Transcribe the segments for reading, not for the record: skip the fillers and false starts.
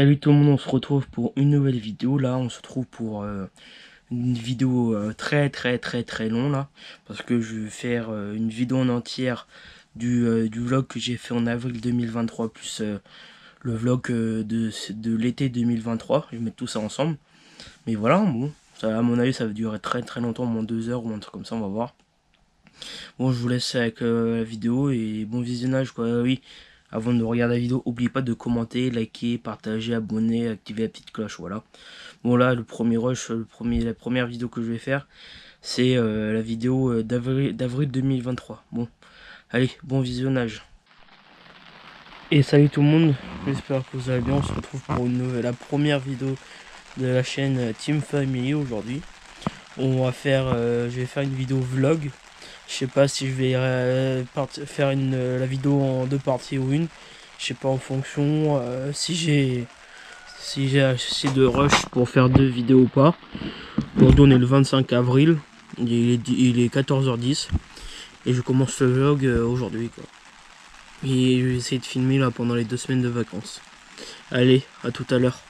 Salut tout le monde, on se retrouve pour une nouvelle vidéo. Là on se retrouve pour une vidéo très longue là, parce que je vais faire une vidéo en entière du vlog que j'ai fait en avril 2023 plus le vlog de l'été 2023. Je vais mettre tout ça ensemble, mais voilà, bon, ça, à mon avis ça va durer très longtemps, au moins 2 heures ou un truc comme ça, on va voir. Bon, je vous laisse avec la vidéo et bon visionnage quoi. Oui, avant de regarder la vidéo, n'oubliez pas de commenter, liker, partager, abonner, activer la petite cloche, voilà. Bon là, le premier rush, la première vidéo que je vais faire, c'est la vidéo d'avril 2023. Bon, allez, bon visionnage. Et salut tout le monde, j'espère que vous allez bien. On se retrouve pour la première vidéo de la chaîne Team Family aujourd'hui. On va faire, je vais faire une vidéo vlog. Je sais pas si je vais faire la vidéo en deux parties ou une. Je sais pas, en fonction si j'ai assez de rush pour faire deux vidéos ou pas. Aujourd'hui on est le 25 avril. Il est 14h10. Et je commence le vlog aujourd'hui quoi. Et je vais essayer de filmer là pendant les 2 semaines de vacances. Allez, à tout à l'heure.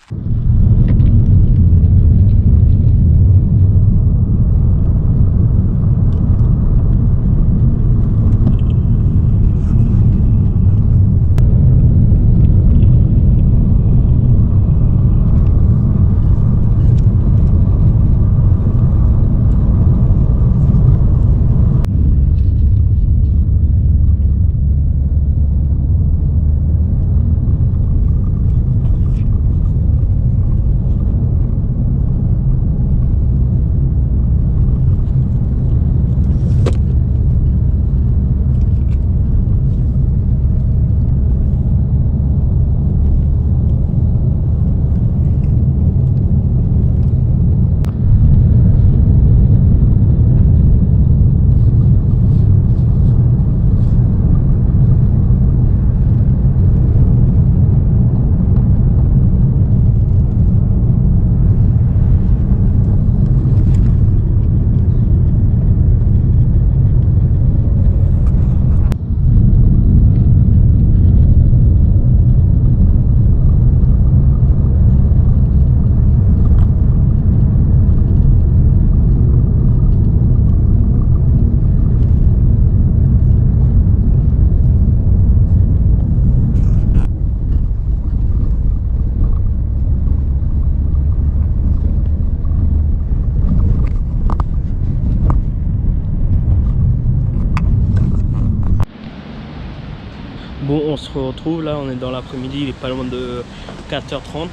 Bon, on se retrouve là, on est dans l'après-midi, il est pas loin de 4h30.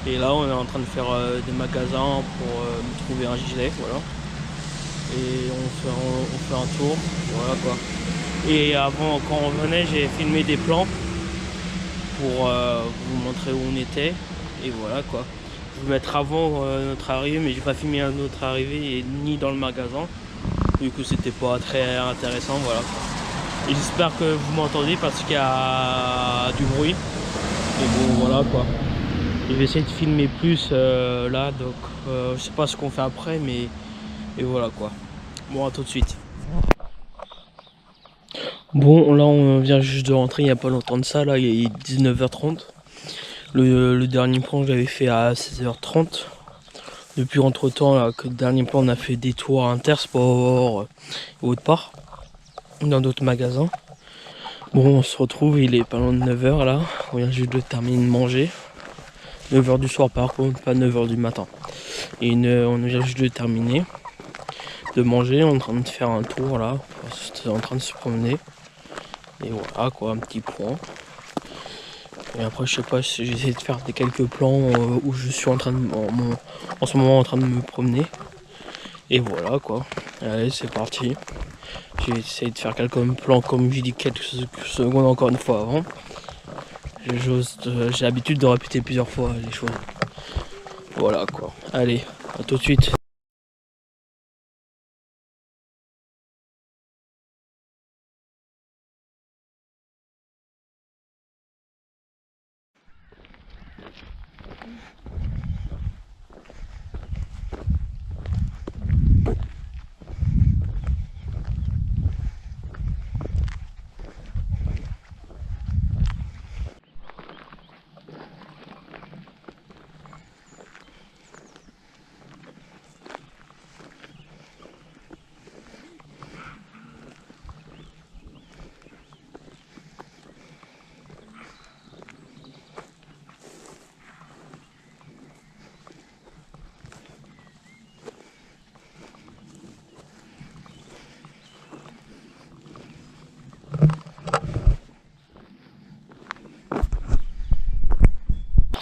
Et là, on est en train de faire des magasins pour me trouver un gilet, voilà. Et on fait un tour, voilà quoi. Et avant, quand on venait, j'ai filmé des plans pour vous montrer où on était. Et voilà quoi. Je vais mettre avant notre arrivée, mais j'ai pas filmé notre arrivée ni dans le magasin. Du coup, c'était pas très intéressant, voilà quoi. Et j'espère que vous m'entendez parce qu'il y a du bruit. Et bon, voilà quoi. Je vais essayer de filmer plus là, donc je sais pas ce qu'on fait après, mais et voilà quoi. Bon, à tout de suite. Bon, là on vient juste de rentrer il n'y a pas longtemps de ça, là il est 19h30. Le dernier plan je l'avais fait à 16h30. Depuis entre temps, là, que le dernier plan on a fait des tours à Intersport et autre part, dans d'autres magasins. Bon, on se retrouve, il est pas loin de 9h là, on vient juste de terminer de manger. 9h du soir par contre, pas 9h du matin. Et on vient juste de terminer de manger, on est en train de faire un tour là, on est en train de se promener. Et voilà quoi, un petit point. Et après je sais pas, j'essaie de faire quelques plans où je suis en train de en ce moment en train de me promener. Et voilà quoi. Allez, c'est parti. J'ai essayé de faire quelques plans comme j'ai dit quelques secondes encore une fois avant. J'ai l'habitude de répéter plusieurs fois les choses. Voilà quoi. Allez, à tout de suite.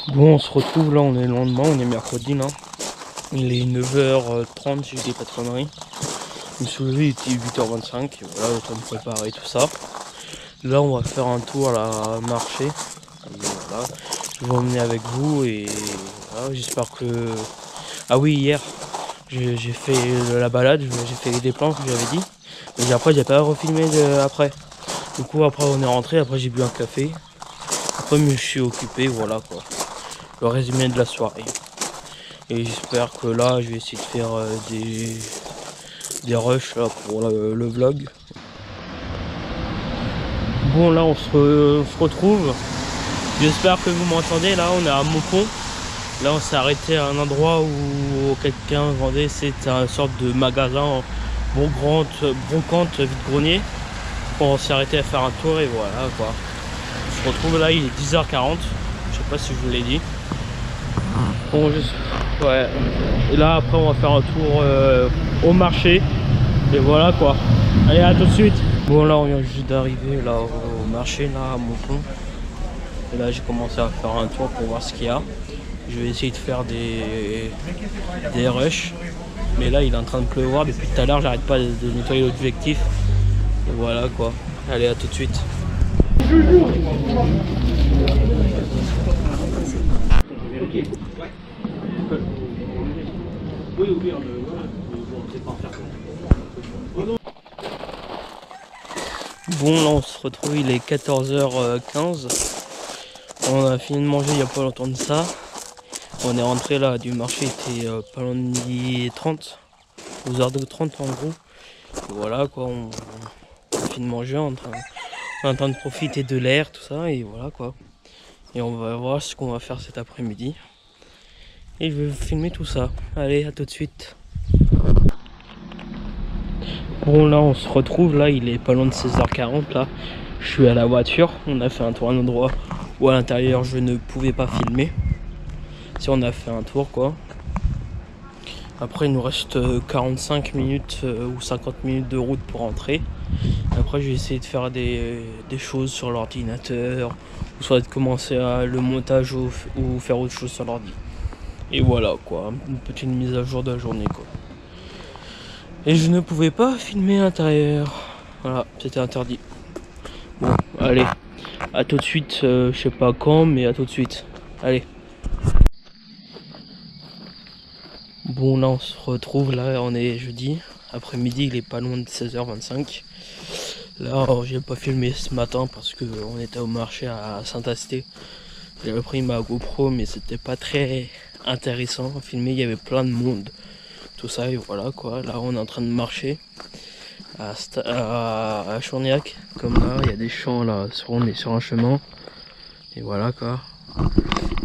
Bon, on se retrouve là, on est le lendemain, on est mercredi là. Il est 9h30 si je dis pas de conneries. Je me suis levé, il était 8h25, et voilà, le temps de préparer tout ça. Là, on va faire un tour à la marché. Et voilà, je vais vous emmener avec vous et voilà, j'espère que... Ah oui, hier, j'ai fait la balade, j'ai fait des plans que j'avais dit. Mais après, j'ai pas refilmé après. Du coup, après, on est rentré, après, j'ai bu un café. Après, je me suis occupé, voilà quoi. Le résumé de la soirée. Et j'espère que là, je vais essayer de faire des rushs là, pour le vlog. Bon, là, on se retrouve. J'espère que vous m'entendez. Là, on est à Maucon. Là, on s'est arrêté à un endroit où quelqu'un vendait. C'est une sorte de magasin brocante vide-grenier. On s'est arrêté à faire un tour et voilà quoi. On se retrouve là, il est 10h40. Je sais pas si je vous l'ai dit. Bon, ouais. Et là, après, on va faire un tour au marché. Et voilà quoi. Allez, à tout de suite. Bon, là, on vient juste d'arriver là au marché, là, à Maucon. Et là, j'ai commencé à faire un tour pour voir ce qu'il y a. Je vais essayer de faire des rushs. Mais là, il est en train de pleuvoir. Depuis tout à l'heure, j'arrête pas de nettoyer l'objectif. Et voilà quoi. Allez, à tout de suite. Bon, là, on se retrouve. Il est 14h15. On a fini de manger il n'y a pas longtemps de ça. On est rentré là du marché, il était pas loin de midi 30, 12h30 en gros. Et voilà quoi, on a fini de manger, on est en train de profiter de l'air, tout ça, et voilà quoi. Et on va voir ce qu'on va faire cet après-midi. Et je vais vous filmer tout ça. Allez, à tout de suite. Bon, là on se retrouve, là il est pas loin de 16h40 là. Je suis à la voiture, on a fait un tour à un endroit où à l'intérieur je ne pouvais pas filmer. Si on a fait un tour quoi. Après, il nous reste 45 minutes ou 50 minutes de route pour rentrer. Après, je vais essayer de faire des choses sur l'ordinateur, ou soit de commencer le montage ou faire autre chose sur l'ordi. Et voilà quoi, une petite mise à jour de la journée quoi. Et je ne pouvais pas filmer à l'intérieur. Voilà, c'était interdit. Bon, allez, à tout de suite, je sais pas quand, mais à tout de suite. Allez. Bon, là on se retrouve, là on est jeudi, après-midi, il est pas loin de 16h25. Là j'ai pas filmé ce matin parce que on était au marché à Saint-Asté. J'avais pris ma GoPro mais c'était pas très intéressant à filmer, il y avait plein de monde. Tout ça et voilà quoi, là on est en train de marcher à Chourniac, comme là, il y a des champs là, on est sur un chemin. Et voilà quoi.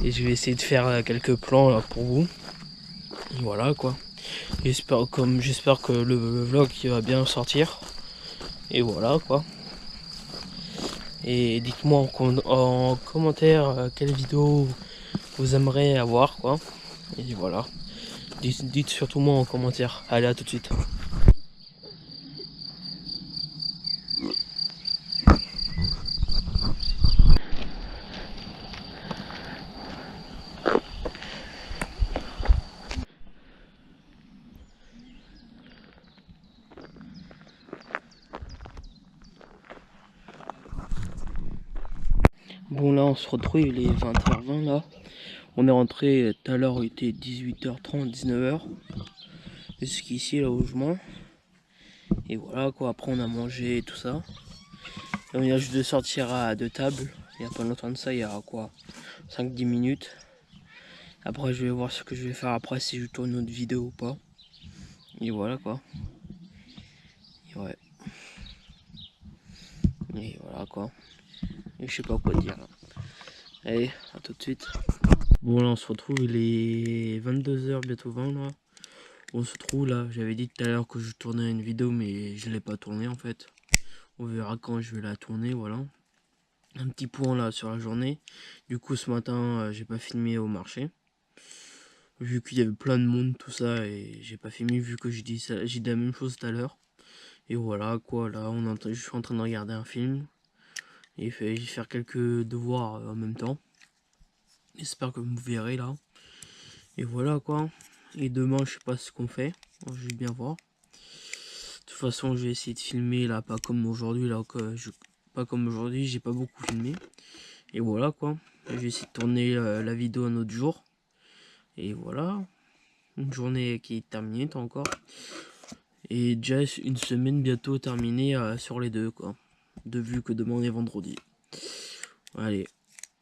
Et je vais essayer de faire quelques plans là pour vous. Et voilà quoi. J'espère que le vlog il va bien sortir. Et voilà quoi. Et dites-moi en commentaire quelle vidéo vous aimeriez avoir quoi. Et voilà. Dites surtout moi en commentaire. Allez, à tout de suite. Bon là on se retrouve, il est 20h20 là. On est rentré tout à l'heure, il était 18h30, 19h. Jusqu'ici là où je mange. Et voilà quoi, après on a mangé et tout ça. Et on vient juste de sortir à deux tables. Il n'y a pas longtemps de ça, il y a quoi, 5-10 minutes. Après je vais voir ce que je vais faire après, si je tourne une autre vidéo ou pas. Et voilà quoi. Et ouais. Et voilà quoi. Et je sais pas quoi dire là. Allez, à tout de suite. Bon là on se retrouve, il est 22h bientôt 20 là. On se trouve là, j'avais dit tout à l'heure que je tournais une vidéo mais je l'ai pas tournée en fait. On verra quand je vais la tourner, voilà. Un petit point là sur la journée. Du coup ce matin j'ai pas filmé au marché. Vu qu'il y avait plein de monde tout ça et j'ai pas filmé vu que j'ai dit la même chose tout à l'heure. Et voilà quoi, là je suis en train de regarder un film. Et je vais faire quelques devoirs en même temps. J'espère que vous verrez là. Et voilà quoi. Et demain, je sais pas ce qu'on fait. Je vais bien voir. De toute façon, je vais essayer de filmer là, pas comme aujourd'hui là, pas comme aujourd'hui, j'ai pas beaucoup filmé. Et voilà quoi. Je vais essayer de tourner la vidéo un autre jour. Et voilà. Une journée qui est terminée encore. Et déjà une semaine bientôt terminée sur les deux quoi. De vu que demain on est vendredi. Allez.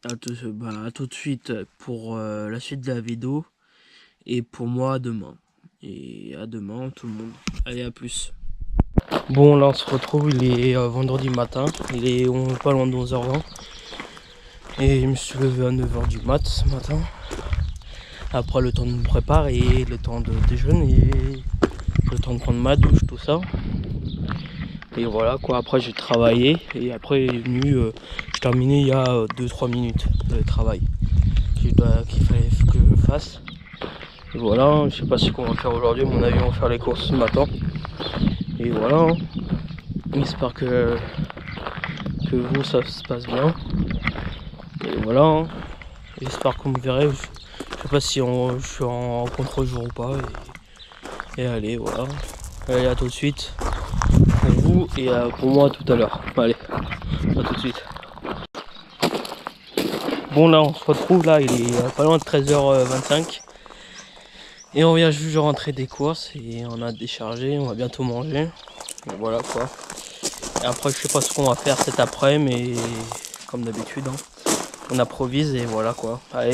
À tout de suite pour la suite de la vidéo. Et pour moi demain. Et à demain tout le monde. Allez, à plus. Bon, là on se retrouve, il est vendredi matin. Il est pas loin de 11h20. Et je me suis levé à 9h du mat ce matin. Après le temps de me préparer, le temps de déjeuner, le temps de prendre ma douche, tout ça. Et voilà quoi, après j'ai travaillé. Et après il est venu, j'ai terminé il y a 2-3 minutes de travail qu'il fallait que je fasse. Et voilà, je sais pas ce qu'on va faire aujourd'hui, à mon avis on va faire les courses ce matin. Et voilà, hein. J'espère que vous ça se passe bien. Et voilà, hein. J'espère que vous me verrez. Je sais pas si je suis en contre-jour ou pas. Et allez, voilà. Allez, à tout de suite. Pour vous et pour moi tout à l'heure. Allez, à tout de suite. Bon, là on se retrouve, là il est pas loin de 13h25. Et on vient juste de rentrer des courses et on a déchargé, on va bientôt manger. Et voilà quoi. Et après je sais pas ce qu'on va faire cet après, mais comme d'habitude, hein, on improvise et voilà quoi. Allez.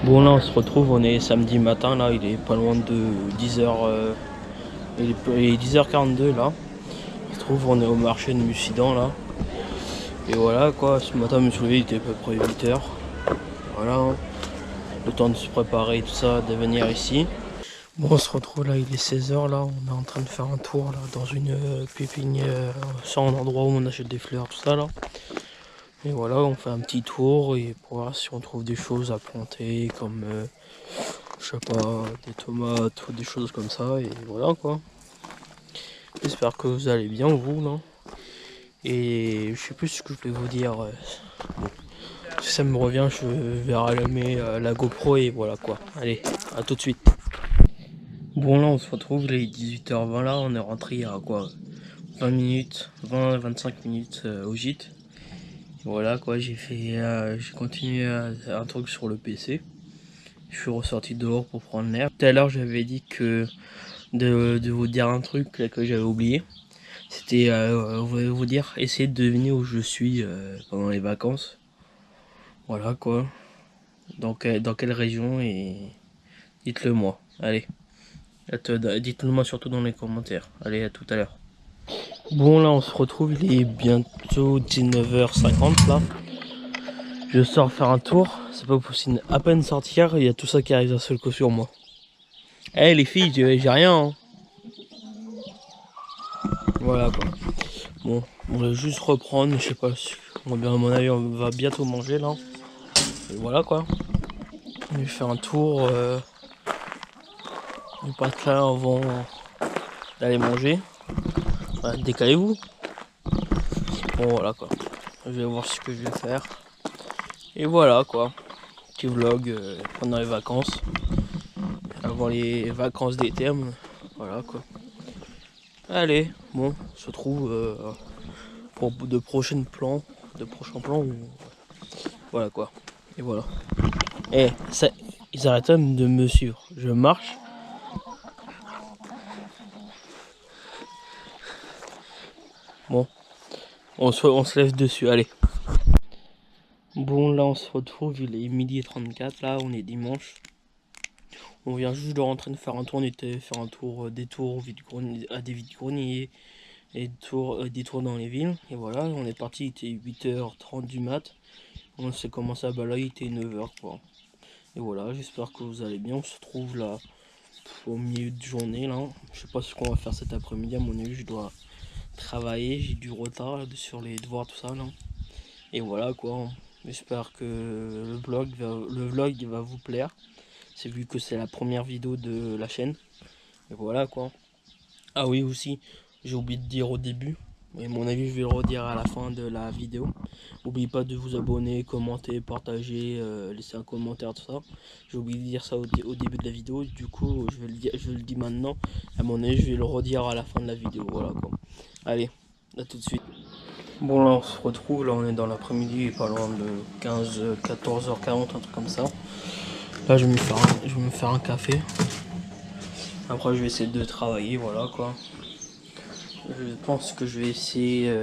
Bon, là on se retrouve, on est samedi matin, là il est pas loin de 10h, il est 10h42 là. On se trouve, on est au marché de Mussidan là. Et voilà quoi, ce matin je me suis levé, il était à peu près 8h. Voilà, hein. Le temps de se préparer et tout ça, de venir ici. Bon, on se retrouve là, il est 16h là, on est en train de faire un tour là dans une pépinière, sur un endroit où on achète des fleurs, tout ça là. Et voilà, on fait un petit tour et pour voir si on trouve des choses à planter comme, je sais pas, des tomates ou des choses comme ça. Et voilà quoi. J'espère que vous allez bien vous là. Et je sais plus ce que je voulais vous dire. Bon. Si ça me revient, je vais rallumer la GoPro et voilà quoi. Allez, à tout de suite. Bon, là on se retrouve, il est 18h20 là, on est rentré à quoi, 20 minutes, 20-25 minutes au gîte. Voilà quoi, j'ai continué un truc sur le PC. Je suis ressorti dehors pour prendre l'air. Tout à l'heure j'avais dit que de vous dire un truc là, que j'avais oublié. C'était vous dire, essayer de deviner où je suis pendant les vacances. Voilà quoi. Donc dans quelle région, et dites-le moi. Allez. Dites-le moi surtout dans les commentaires. Allez, à tout à l'heure. Bon, là on se retrouve, il est bientôt 19h50 là. Je sors faire un tour, c'est pas possible. À peine sortir, il y a tout ça qui arrive d'un seul coup sur moi. Eh les filles, j'ai rien, hein. Voilà quoi. Bon, on va juste reprendre, je sais pas si. À mon avis, on va bientôt manger là. Et voilà quoi. Je vais faire un tour. On passe là avant d'aller manger. Voilà, décalez-vous. Bon voilà quoi. Je vais voir ce que je vais faire. Et voilà quoi. Petit vlog pendant les vacances. Avant les vacances d'été. Voilà quoi. Allez, bon, on se retrouve pour de prochains plans. Voilà quoi. Et voilà. Et ça, ils arrêtent même de me suivre. Je marche. Bon, on se lève dessus, allez. Bon, là on se retrouve, il est 12h34, là on est dimanche. On vient juste de rentrer de faire un tour, on était faire un tour, des tours à des vides-greniers, et des tours dans les villes. Et voilà, on est parti, il était 8h30 du mat. On s'est commencé à balader, il était 9h quoi. Et voilà, j'espère que vous allez bien. On se retrouve là au milieu de journée là. Je sais pas ce qu'on va faire cet après-midi, à mon avis je dois travailler, j'ai du retard là, sur les devoirs, tout ça là. Et voilà quoi. J'espère que le vlog va vous plaire. C'est vu que c'est la première vidéo de la chaîne. Et voilà quoi. Ah oui aussi, j'ai oublié de dire au début. Et mon avis, je vais le redire à la fin de la vidéo. N'oubliez pas de vous abonner, commenter, partager, laisser un commentaire, tout ça. J'ai oublié de dire ça au début de la vidéo. Du coup, je le dis maintenant. À mon avis, je vais le redire à la fin de la vidéo. Voilà quoi. Allez, à tout de suite. Bon, là, on se retrouve. Là, on est dans l'après-midi, pas loin de 14h40, un truc comme ça. Là, je vais me faire un café. Après, je vais essayer de travailler. Voilà quoi. Je pense que je vais essayer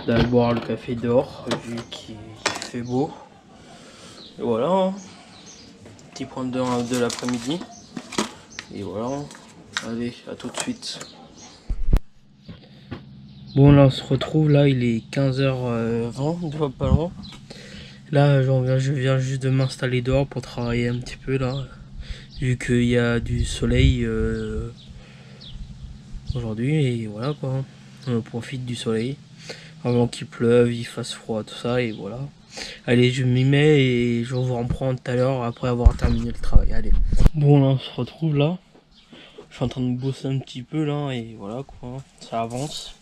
d'aller boire le café dehors, vu qu'il fait beau. Et voilà, hein. Petit point de l'après-midi. Et voilà, allez, à tout de suite. Bon, là, on se retrouve, là, il est 15h20, pas loin. Là, je viens juste de m'installer dehors pour travailler un petit peu, là. Vu qu'il y a du soleil aujourd'hui, et voilà, quoi. On profite du soleil. Avant qu'il pleuve, il fasse froid, tout ça, et voilà. Allez, je m'y mets et je vous reprends tout à l'heure après avoir terminé le travail. Allez. Bon, là, on se retrouve là. Je suis en train de bosser un petit peu là, et voilà quoi. Ça avance.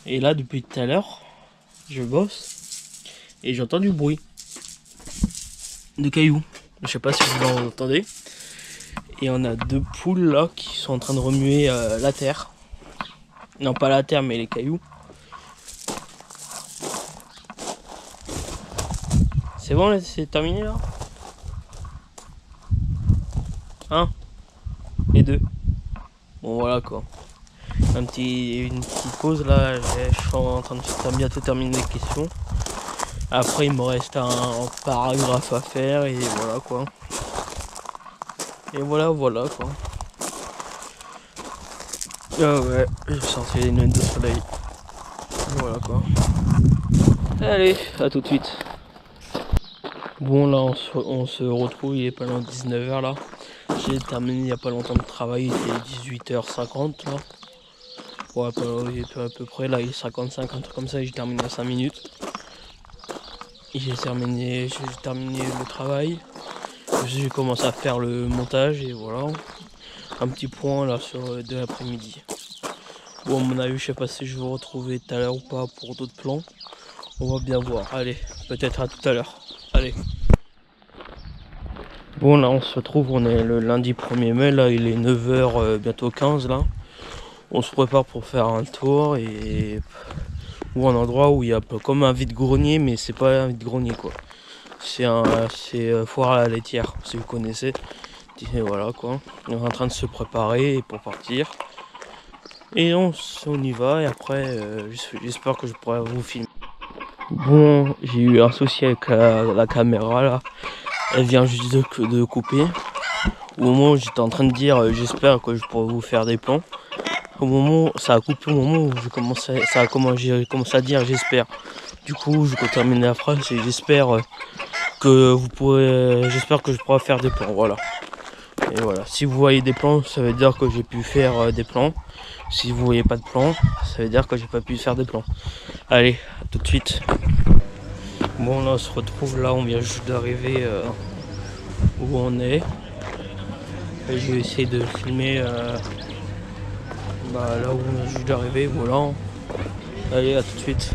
Et là, depuis tout à l'heure, je bosse et j'entends du bruit de cailloux. Je sais pas si vous l'entendez. Et on a deux poules là qui sont en train de remuer la terre. Non, pas la terre, mais les cailloux. C'est bon, c'est terminé là? Hein? Les deux. Bon, voilà quoi. Une petite pause là. Je suis en train de bientôt terminer les questions. Après, il me reste un paragraphe à faire et voilà quoi. Et voilà quoi. Ah ouais, j'ai sorti les lunettes de soleil. Voilà quoi. Allez, à tout de suite. Bon, là, on se retrouve, il est pas loin de 19h là. J'ai terminé il n'y a pas longtemps de travail, il était 18h50 là. Ouais, à peu près, là, il est 55, un truc comme ça, et j'ai terminé en 5 minutes. J'ai terminé le travail. J'ai commencé à faire le montage et voilà. Un petit point là sur de l'après-midi. Bon, à mon avis, je sais pas si je vais vous retrouver tout à l'heure ou pas pour d'autres plans. On va bien voir. Allez, peut-être à tout à l'heure. Allez. Bon, là, on se retrouve, on est le lundi 1er mai, là, il est 9h, bientôt 15 là. On se prépare pour faire un tour ou un endroit où il y a comme un vide-grenier, mais c'est pas un vide-grenier quoi. C'est foire à la laitière, si vous connaissez. Et voilà quoi. On est en train de se préparer pour partir. Et on y va et après j'espère que je pourrai vous filmer. Bon, j'ai eu un souci avec la caméra là. Elle vient juste de couper. Au moment où j'étais en train de dire j'espère que je pourrai vous faire des plans. Au moment ça a coupé au moment où j'ai commencé à dire j'espère. Du coup je peux terminer la phrase et j'espère j'espère que je pourrai faire des plans, voilà. Et voilà, si vous voyez des plans, ça veut dire que j'ai pu faire des plans. Si vous voyez pas de plans, ça veut dire que j'ai pas pu faire des plans. Allez, à tout de suite. Bon, là on se retrouve, là on vient juste d'arriver où on est. Et je vais essayer de filmer là où on vient juste d'arriver, voilà. Allez, à tout de suite.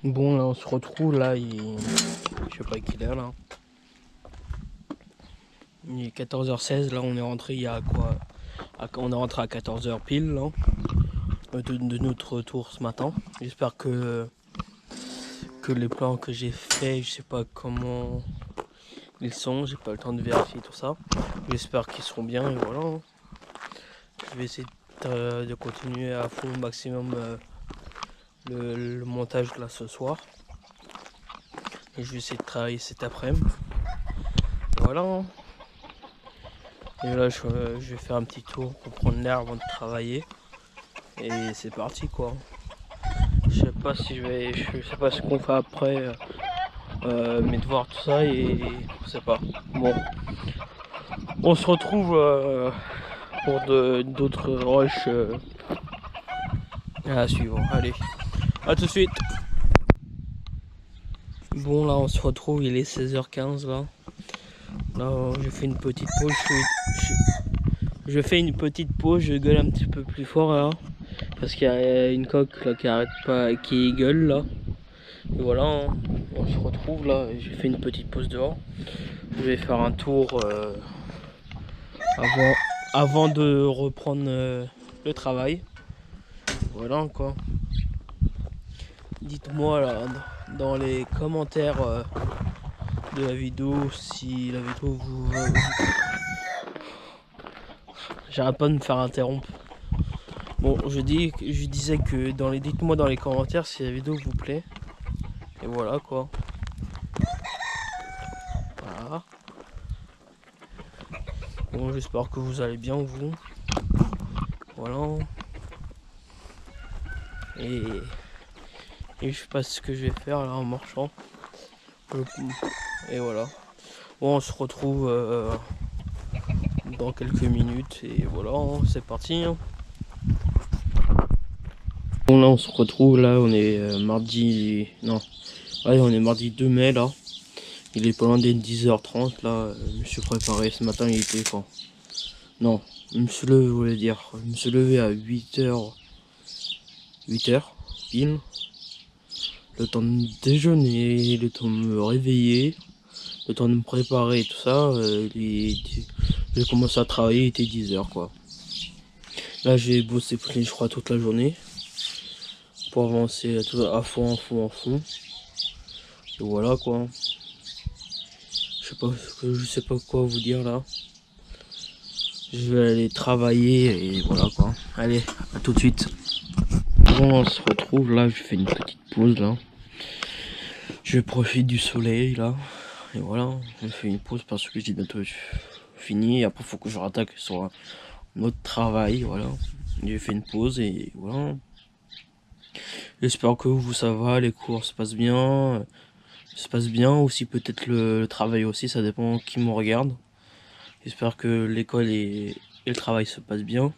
Bon, là on se retrouve, là je sais pas quelle heure là. Il est 14h16, là on est rentré il y a quoi, on est rentré à 14h pile là, de notre retour ce matin. J'espère que les plans que j'ai fait, je sais pas comment ils sont, j'ai pas le temps de vérifier tout ça. J'espère qu'ils seront bien et voilà. Je vais essayer de continuer à fond au maximum le montage là ce soir. Et je vais essayer de travailler cet après-midi. Voilà. Et là je vais faire un petit tour pour prendre l'air avant de travailler. Et c'est parti quoi. Je sais pas si je sais pas ce qu'on fait après mes devoirs tout ça et je sais pas. Bon, on se retrouve pour d'autres rushs à suivre. Allez, à tout de suite. Bon là on se retrouve, il est 16h15 là. Là j'ai fait une petite pause, je fais une petite pause, je gueule un petit peu plus fort là. Parce qu'il y a une coque là qui arrête pas, qui gueule là. Et voilà, hein, on se retrouve là, j'ai fait une petite pause dehors. Je vais faire un tour avant de reprendre le travail. Voilà quoi. Dites-moi là dans les commentaires de la vidéo si la vidéo vous... J'arrête pas de me faire interrompre. Bon, je disais que dites-moi dans les commentaires si la vidéo vous plaît. Et voilà quoi. Voilà. Bon, j'espère que vous allez bien vous. Voilà. Et je sais pas ce que je vais faire là en marchant. Et voilà. Bon, on se retrouve dans quelques minutes et voilà, hein, c'est parti. Hein. Bon là on se retrouve là, on est mardi. Non. Ouais, on est mardi 2 mai là. Il est pas loin des 10h30 là. Je me suis préparé ce matin, il était quand? Non, je me suis levé, je voulais dire. Je me suis levé à 8h. 8h pile. Le temps de déjeuner, le temps de me réveiller, le temps de me préparer et tout ça. J'ai commencé à travailler, il était 10h quoi. Là j'ai bossé je crois toute la journée. Pour avancer à fond. Et voilà quoi. Je sais pas quoi vous dire là. Je vais aller travailler et voilà quoi. Allez, à tout de suite. Bon, on se retrouve là, je fais une petite pause là. Je profite du soleil là. Et voilà, je fais une pause parce que j'ai bientôt fini. Et après, il faut que je rattaque sur un autre travail. Voilà, j'ai fait une pause et voilà. J'espère que vous ça va, les cours se passent bien. Aussi peut-être le travail aussi, ça dépend qui me regarde. J'espère que l'école et le travail se passent bien.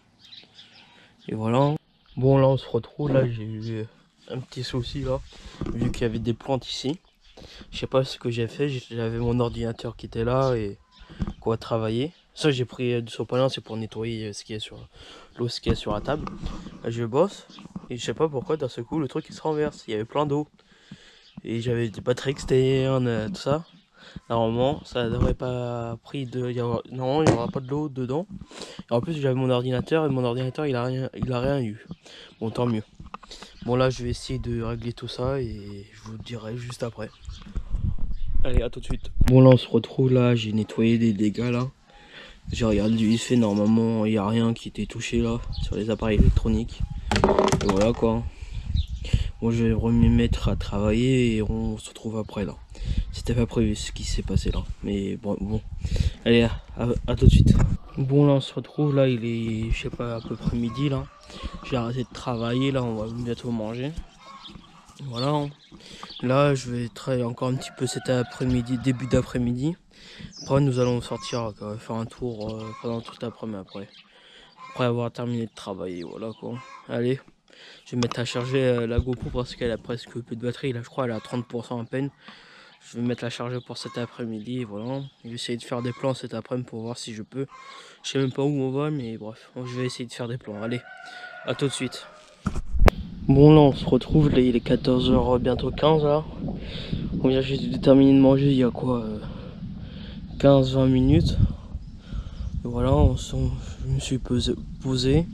Et voilà. Bon là on se retrouve, là j'ai eu un petit souci là, vu qu'il y avait des plantes ici. Je sais pas ce que j'ai fait, j'avais mon ordinateur qui était là et quoi travailler. Ça j'ai pris du sopalin, c'est pour nettoyer ce qui est sur la table. Là, je bosse et je sais pas pourquoi d'un seul coup le truc il se renverse, il y avait plein d'eau. Et j'avais des batteries externes, tout ça. Normalement ça n'aurait pas pris normalement il n'y aura pas de l'eau dedans. Et en plus j'avais mon ordinateur et mon ordinateur il a rien eu. Bon tant mieux. Bon là je vais essayer de régler tout ça et je vous dirai juste après. Allez, à tout de suite. Bon là on se retrouve là, j'ai nettoyé des dégâts là. J'ai regardé du vite fait, normalement il n'y a rien qui était touché là sur les appareils électroniques. Et voilà quoi. Bon je vais me mettre à travailler et on se retrouve après là. C'était pas prévu ce qui s'est passé là. Mais bon. Allez, à tout de suite. Bon là on se retrouve là, il est je sais pas à peu près midi là. J'ai arrêté de travailler là, on va bientôt manger. Voilà. Là je vais travailler encore un petit peu cet après-midi, début d'après-midi. Après nous allons sortir faire un tour pendant toute l'après-midi après avoir terminé de travailler. Voilà quoi. Allez, je vais mettre à charger la GoPro parce qu'elle a presque peu de batterie. Là je crois elle a 30% à peine. Je vais mettre la charger pour cet après-midi, voilà. Je vais essayer de faire des plans cet après-midi pour voir si je peux. Je sais même pas où on va, mais bref, je vais essayer de faire des plans. Allez, à tout de suite. Bon là on se retrouve, là il est 14h bientôt 15 là. On vient juste de terminer de manger il y a quoi 15-20 minutes. Et voilà, je me suis posé.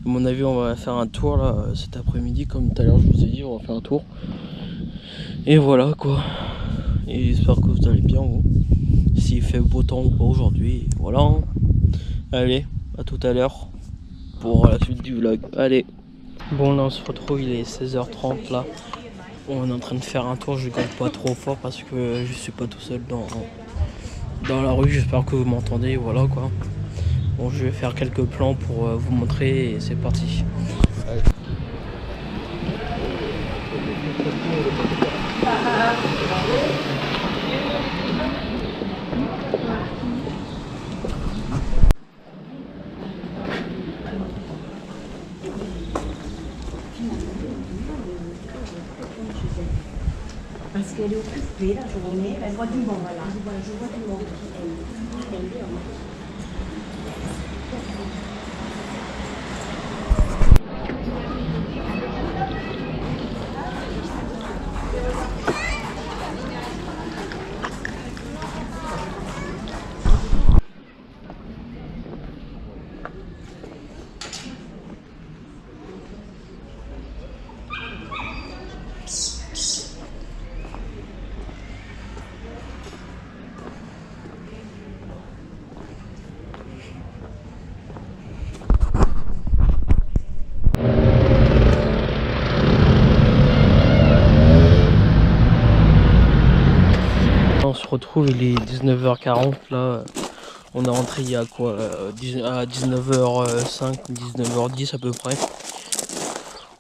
À mon avis on va faire un tour là cet après-midi, comme tout à l'heure je vous ai dit, on va faire un tour. Et voilà quoi. Et j'espère que vous allez bien vous. s'il fait beau temps ou pas aujourd'hui. Voilà. Hein. Allez, à tout à l'heure pour la suite du vlog. Allez. Bon là on se retrouve, il est 16h30 là. On est en train de faire un tour, je gueule pas trop fort parce que je suis pas tout seul dans la rue, j'espère que vous m'entendez, voilà quoi. Bon je vais faire quelques plans pour vous montrer et c'est parti. Allez. Parce qu'elle est occupée la journée, elle voit du monde, voilà. Je vois du monde qui aime bien. On se retrouve, il est 19h40 là. On est rentré il y a quoi à 19h05, 19h10 à peu près.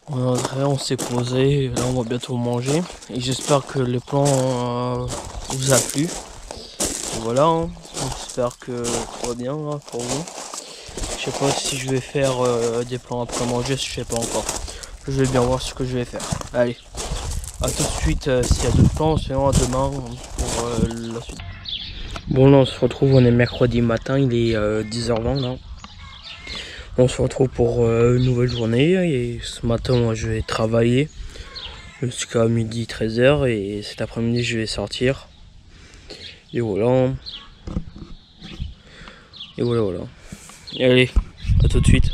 On est rentré, on s'est posé, là on va bientôt manger. Et j'espère que les plans vous a plu. Et voilà, hein. J'espère que tout va bien là, pour vous. Je sais pas si je vais faire des plans après manger, je sais pas encore. Je vais bien voir ce que je vais faire. Allez, à tout de suite s'il y a d'autres plans, sinon à demain pour la suite. Bon là on se retrouve, on est mercredi matin, il est 10h20 là. On se retrouve pour une nouvelle journée et ce matin moi je vais travailler jusqu'à midi 13h et cet après-midi je vais sortir. Et voilà. Et voilà. Et allez, à tout de suite.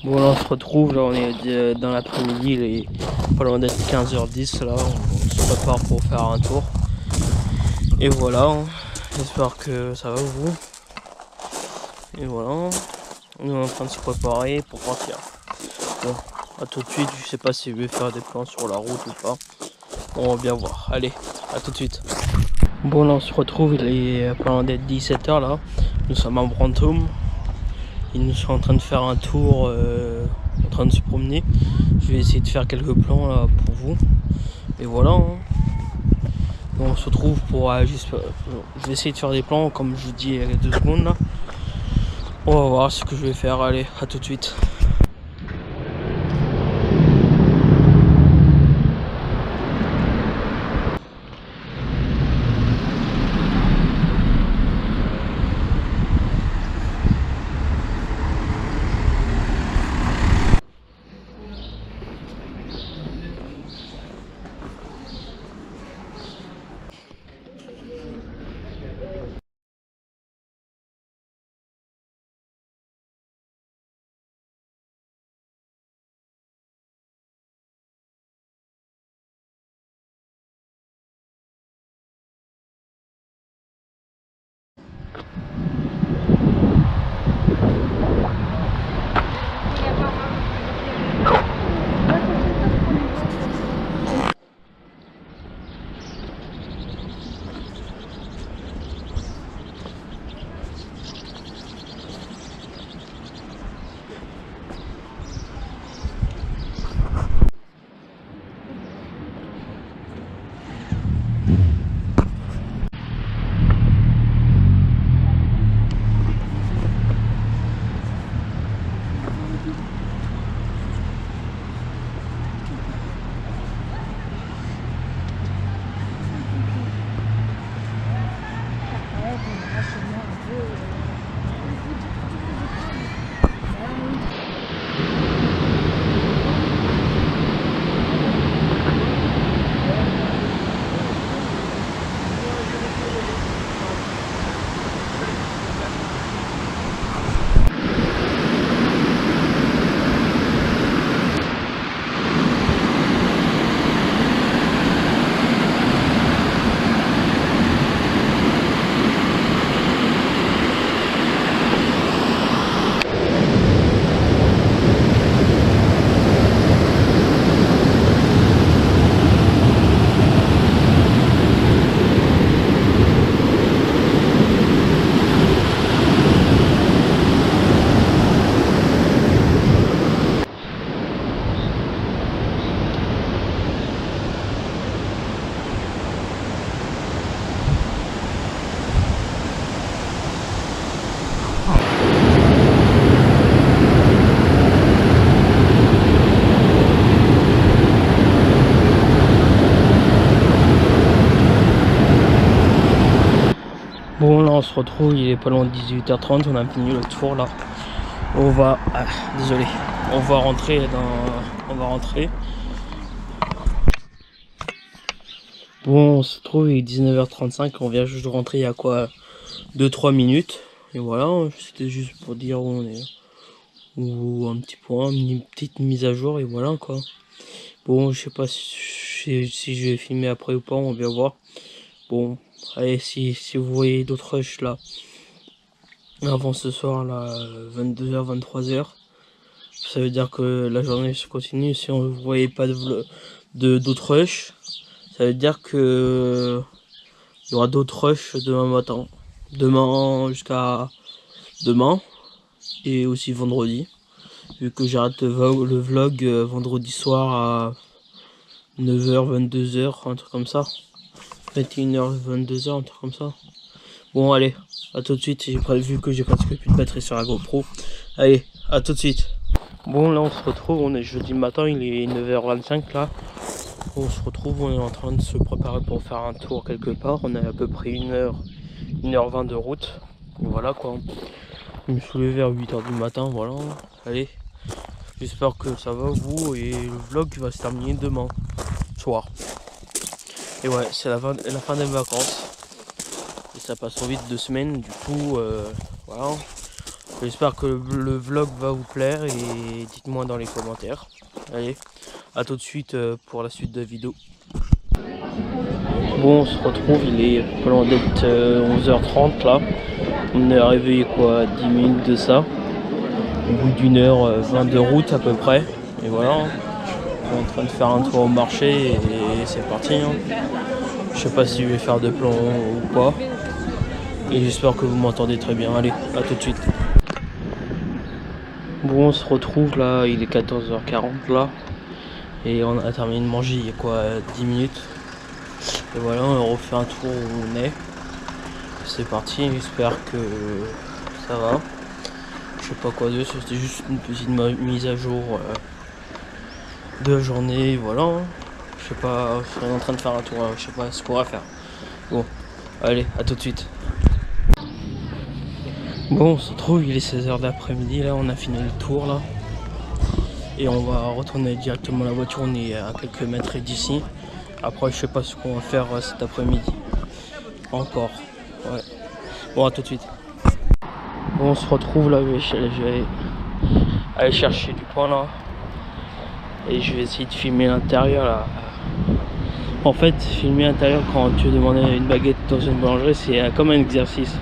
Bon là on se retrouve, là on est dans l'après-midi, il est pas loin d'être 15h10 là, on se prépare pour faire un tour. Et voilà, hein. J'espère que ça va vous. Et voilà, on est en train de se préparer pour partir. Bon, à tout de suite, je sais pas si je vais faire des plans sur la route ou pas. On va bien voir. Allez, à tout de suite. Bon là on se retrouve, il est pas loin d'être 17h là. Nous sommes à Brantôme. Ils nous sont en train de faire un tour, en train de se promener. Je vais essayer de faire quelques plans là pour vous. Et voilà. Hein. On se retrouve pour je vais essayer de faire des plans comme je vous dis il y a 2 secondes là. On va voir ce que je vais faire. Allez, à tout de suite. on se retrouve, il est pas loin de 18h30, on a fini le tour là. On va... Ah, désolé. On va rentrer dans... On va rentrer. Bon, on se retrouve, il est 19h35, on vient juste de rentrer il y a quoi 2-3 minutes. Et voilà, c'était juste pour dire où on est. Ou un petit point, une petite mise à jour et voilà quoi. Bon, je sais pas si je vais filmer après ou pas, on va bien voir. Bon, allez, si vous voyez d'autres rushs là, avant ce soir là, 22h, 23h, ça veut dire que la journée se continue. Si on ne voyait pas d'autres rushs, ça veut dire que il y aura d'autres rushs demain matin. Demain jusqu'à demain et aussi vendredi. Vu que j'arrête le vlog vendredi soir à 9h, 22h, un truc comme ça. 21h, 22h, un truc comme ça. Bon, allez, à tout de suite. J'ai prévu que j'ai presque plus de batterie sur la GoPro. Allez, à tout de suite. Bon, là, on se retrouve. On est jeudi matin, il est 9h25 là. On se retrouve, on est en train de se préparer pour faire un tour quelque part. On a à peu près 1h20 de route. Et voilà quoi. Je me suis levé vers 8h du matin, voilà. Allez, j'espère que ça va vous et le vlog va se terminer demain soir. Et ouais, c'est la fin des vacances. Et ça passe trop vite, 2 semaines, du coup, voilà. J'espère que le vlog va vous plaire et dites-moi dans les commentaires. Allez, à tout de suite pour la suite de la vidéo. Bon, on se retrouve, il est pas loin d'être 11h30 là. On est arrivé quoi, 10 minutes de ça. Au bout d'1h20 de route à peu près. Et voilà, on est en train de faire un tour au marché et c'est parti. Hein. Je sais pas si je vais faire de plan ou pas. Et j'espère que vous m'entendez très bien. Allez, à tout de suite. Bon, on se retrouve là, il est 14h40 là. Et on a terminé de manger il y a quoi, 10 minutes. Et voilà, on refait un tour où on est. C'est parti, j'espère que ça va. Je sais pas quoi de, c'était juste une petite mise à jour de la journée, voilà. Je sais pas, on est en train de faire un tour, je sais pas ce qu'on va faire. Bon, allez, à tout de suite. Bon, on se retrouve, il est 16h d'après-midi, là, on a fini le tour, là. Et on va retourner directement à la voiture, on est à quelques mètres d'ici. Après, je sais pas ce qu'on va faire cet après-midi. Encore, ouais. Bon, à tout de suite. Bon, on se retrouve là, je vais aller chercher du pain là. Et je vais essayer de filmer l'intérieur là. En fait, filmer l'intérieur quand tu demandes une baguette dans une boulangerie, c'est comme un exercice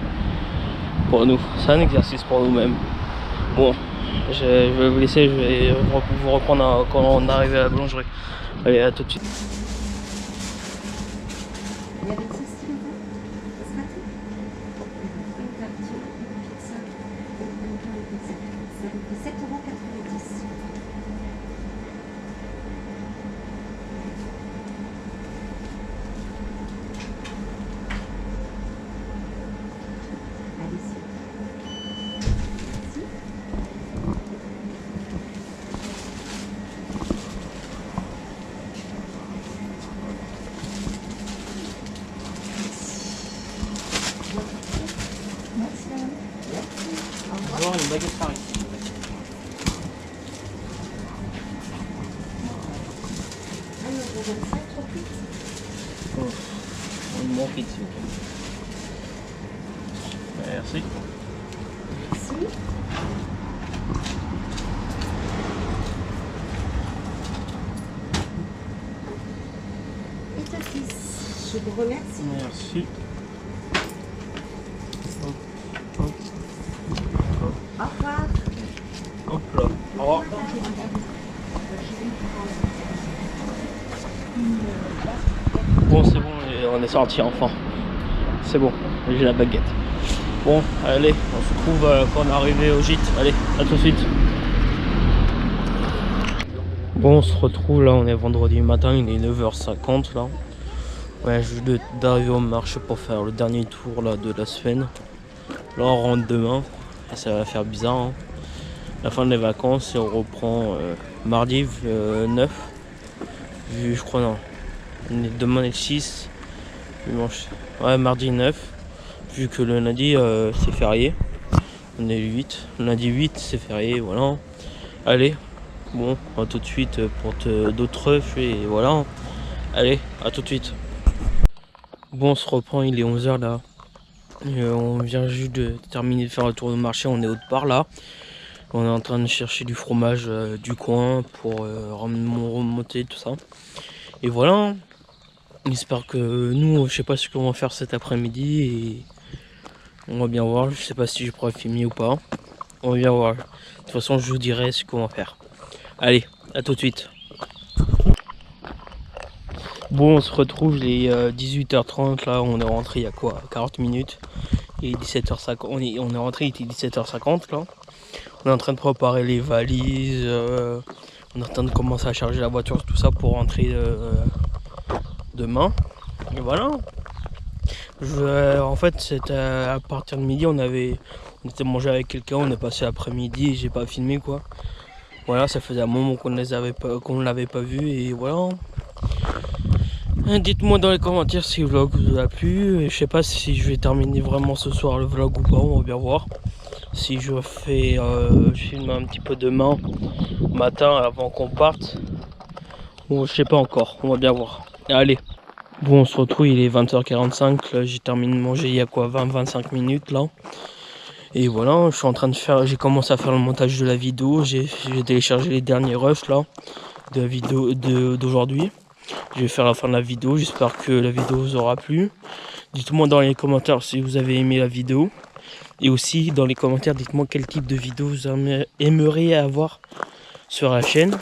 pour nous. C'est un exercice pour nous-mêmes. Bon, je vais vous laisser, je vais vous reprendre quand on arrive à la boulangerie. Allez, à tout de suite. Une baguette Paris. Une mon fit, s'il vous plaît. Merci. Merci. Et ta fils, je vous remercie. Merci. Au revoir. Hop là. Au revoir. Bon, c'est bon, on est sorti enfin. C'est bon, j'ai la baguette. Bon, allez, on se retrouve quand on est arrivé au gîte. Allez, à tout de suite. Bon, on se retrouve là, on est vendredi matin, il est 9h50 là. Ouais, je viens d'arriver au marché pour faire le dernier tour là de la semaine. Là, on rentre demain. Ça va faire bizarre. Hein. La fin des vacances et on reprend mardi 9. Je crois non. Demain est le 6. Dimanche. Ouais, mardi 9. vu que le lundi c'est férié. On est le 8. Lundi 8 c'est férié, voilà. Allez, bon, à tout de suite pour d'autres refs et voilà. Allez, à tout de suite. Bon, on se reprend, il est 11 h là. On vient juste de terminer de faire un tour de marché, on est autre part là. On est en train de chercher du fromage du coin pour remonter tout ça. Et voilà. J'espère que nous, je sais pas ce qu'on va faire cet après-midi et on va bien voir. Je sais pas si je pourrai filmer ou pas. On va bien voir. De toute façon, je vous dirai ce qu'on va faire. Allez, à tout de suite. Bon, on se retrouve les 18h30 là. On est rentré il y a quoi, 40 minutes. Il est 17h50. On est rentré, il était 17h50 là. On est en train de préparer les valises. On est en train de commencer à charger la voiture, tout ça pour rentrer demain. Et voilà. En fait, c'était à partir de midi, on était mangé avec quelqu'un, on est passé l'après-midi et j'ai pas filmé quoi. Voilà, ça faisait un moment qu'on ne l'avait pas vu et voilà. Dites-moi dans les commentaires si le vlog vous a plu. Et je sais pas si je vais terminer vraiment ce soir le vlog ou pas, on va bien voir. Si je filme un petit peu demain matin avant qu'on parte. Bon, je sais pas encore, on va bien voir. Allez. Bon, on se retrouve, il est 20h45, là j'ai terminé de manger il y a quoi, 20-25 minutes là. Et voilà, je suis en train de faire, j'ai commencé à faire le montage de la vidéo, j'ai téléchargé les derniers rushs là, de la vidéo d'aujourd'hui. Je vais faire la fin de la vidéo, j'espère que la vidéo vous aura plu. Dites-moi dans les commentaires si vous avez aimé la vidéo. Et aussi dans les commentaires, dites-moi quel type de vidéo vous aimeriez avoir sur la chaîne.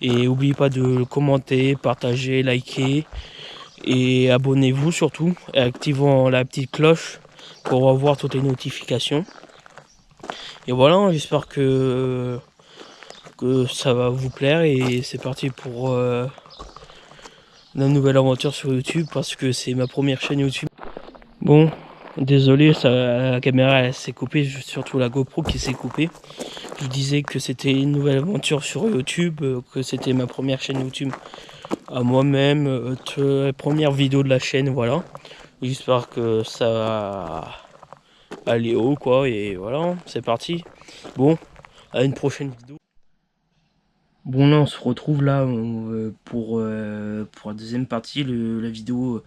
Et n'oubliez pas de commenter, partager, liker. Et abonnez-vous surtout, et activez la petite cloche pour avoir toutes les notifications. Et voilà, j'espère que ça va vous plaire et c'est parti pour la nouvelle aventure sur YouTube parce que c'est ma première chaîne YouTube. Bon, désolé, la caméra elle s'est coupée, surtout la GoPro qui s'est coupée. Je disais que c'était une nouvelle aventure sur YouTube, que c'était ma première chaîne YouTube à moi-même, la première vidéo de la chaîne, voilà. J'espère que ça va aller haut quoi et voilà, c'est parti. Bon, à une prochaine vidéo. Bon là on se retrouve là pour la deuxième partie, la vidéo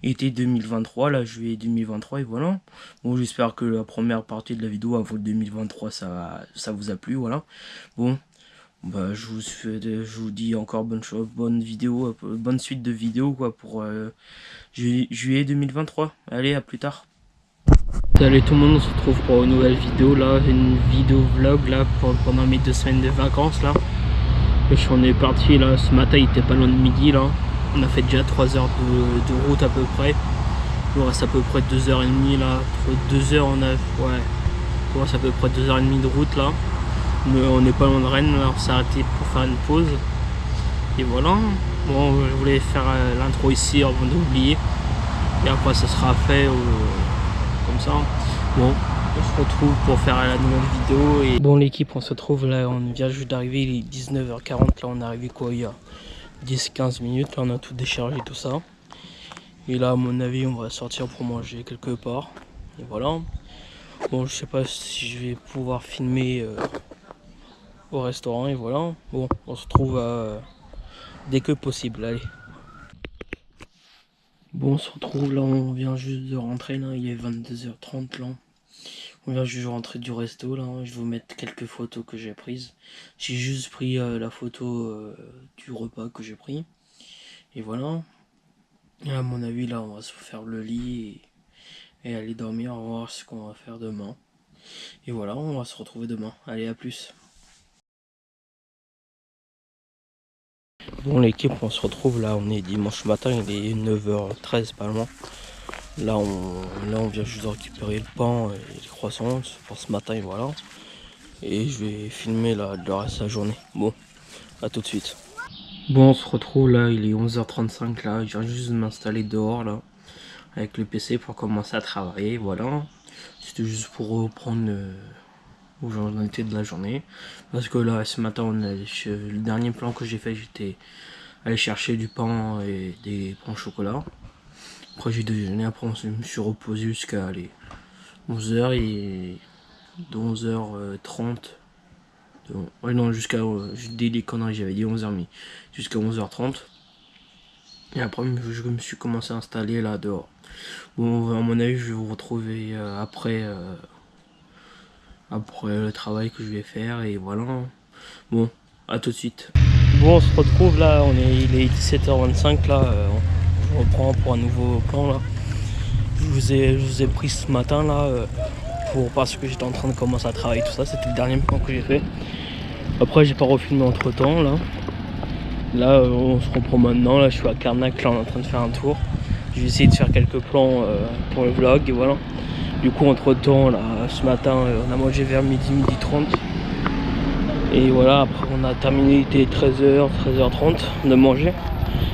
été 2023, là juillet 2023 et voilà. Bon j'espère que la première partie de la vidéo avant 2023 ça vous a plu, voilà. Bon. Bah, je vous dis encore bonne vidéo, bonne suite de vidéos quoi pour juillet 2023. Allez, à plus tard. Salut tout le monde, on se retrouve pour une nouvelle vidéo là, une vidéo vlog là pendant mes 2 semaines de vacances là. Et on est parti là, ce matin il était pas loin de midi là. On a fait déjà 3 heures de route à peu près. Il nous reste à peu près 2h30 là. 2 heures on a. Ouais. Il nous reste à peu près 2h30 de route là. On n'est pas loin de Rennes, là, on s'est arrêté pour faire une pause. Et voilà. Bon, je voulais faire l'intro ici avant d'oublier. Et après ça sera fait comme ça. Bon, on se retrouve pour faire la nouvelle vidéo. Et bon l'équipe, on se trouve là, on vient juste d'arriver, il est 19h40. Là on est arrivé quoi, il y a 10-15 minutes. Là on a tout déchargé, tout ça. Et là à mon avis on va sortir pour manger quelque part. Et voilà. Bon je sais pas si je vais pouvoir filmer au restaurant et voilà. Bon, on se retrouve dès que possible. Allez. Bon, on se retrouve là, on vient juste de rentrer là, il est 22h30 là. On vient juste de rentrer du resto là. Je vais vous mettre quelques photos que j'ai prises. J'ai juste pris la photo du repas que j'ai pris. Et voilà. Et à mon avis là, on va se faire le lit et aller dormir. On va voir ce qu'on va faire demain. Et voilà, on va se retrouver demain. Allez, à plus. Bon l'équipe, on se retrouve là, on est dimanche matin, il est 9h13 pas loin. Là on vient juste de récupérer le pain et les croissants pour ce matin et voilà. Et je vais filmer là le reste de la journée. Bon, à tout de suite. Bon on se retrouve là, il est 11h35 là, je viens juste de m'installer dehors là. Avec le PC pour commencer à travailler, voilà. C'était juste pour reprendre aux journalités de la journée. Parce que là ce matin le dernier plan que j'ai fait, j'étais aller chercher du pain et des pains au chocolat. Après j'ai déjeuné, après je me suis reposé jusqu'à 11h et de 11h30. Ouais non, jusqu'à je dis les conneries, j'avais dit 11h mais jusqu'à 11h30. Et après je me suis commencé à installer là dehors. Bon, à mon avis je vais vous retrouver après le travail que je vais faire et voilà. Bon, à tout de suite. Bon, on se retrouve là, il est 17h25 là, on reprend pour un nouveau plan là. Je vous ai pris ce matin là parce que j'étais en train de commencer à travailler tout ça, c'était le dernier plan que j'ai fait. Après j'ai pas refilmé entre temps là. Là on se reprend maintenant, là je suis à Carnac, là on est en train de faire un tour. Je vais essayer de faire quelques plans pour le vlog et voilà. Du coup entre temps là ce matin on a mangé vers midi 30. Et voilà, après on a terminé, il était 13h, 13h30 de manger.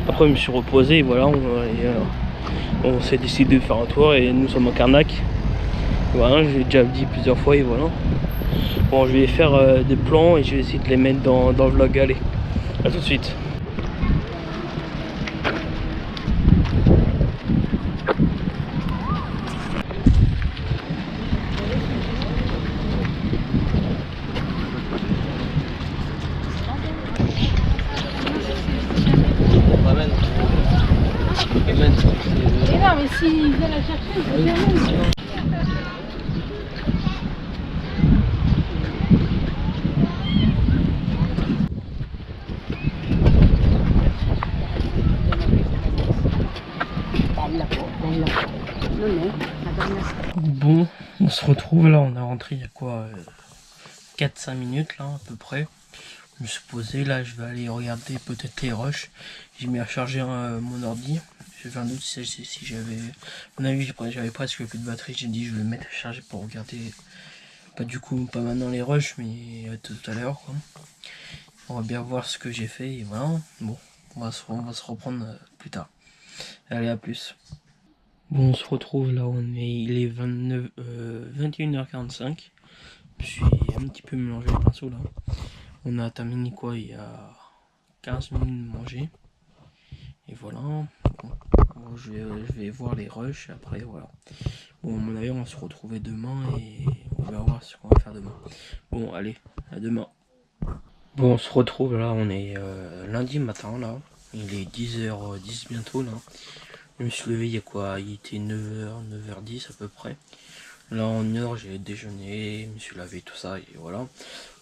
Après je me suis reposé et voilà, on s'est décidé de faire un tour et nous sommes à Carnac. Voilà, j'ai déjà dit plusieurs fois et voilà. Bon, je vais faire des plans et je vais essayer de les mettre dans le vlog. Allez, à tout de suite. Et non, mais s'il vient la chercher, il faut bien. Bon, on se retrouve là, on est rentré il y a quoi 4-5 minutes là à peu près. Je me suis posé là, je vais aller regarder peut-être les rushs. J'ai mis à charger mon ordi. J'ai fait un doute si j'avais... À mon avis j'avais presque plus de batterie, j'ai dit je vais le mettre à charger pour regarder. Pas du coup, pas maintenant les rushs, mais tout à l'heure quoi. On va bien voir ce que j'ai fait et voilà. Bon, on va se reprendre plus tard. Allez, à plus. Bon, on se retrouve là, il est 21h45. Je suis un petit peu mélangé le pinceau là. On a terminé quoi il y a 15 minutes de manger. Et voilà. Bon, je vais voir les rushs après, voilà. Bon, à mon avis, on va se retrouver demain et on va voir ce qu'on va faire demain. Bon, allez, à demain. Bon, on se retrouve là, on est lundi matin là. Il est 10h10 bientôt là. Je me suis levé il y a quoi? Il était 9h10 à peu près. Là en heure j'ai déjeuné, je me suis lavé tout ça et voilà.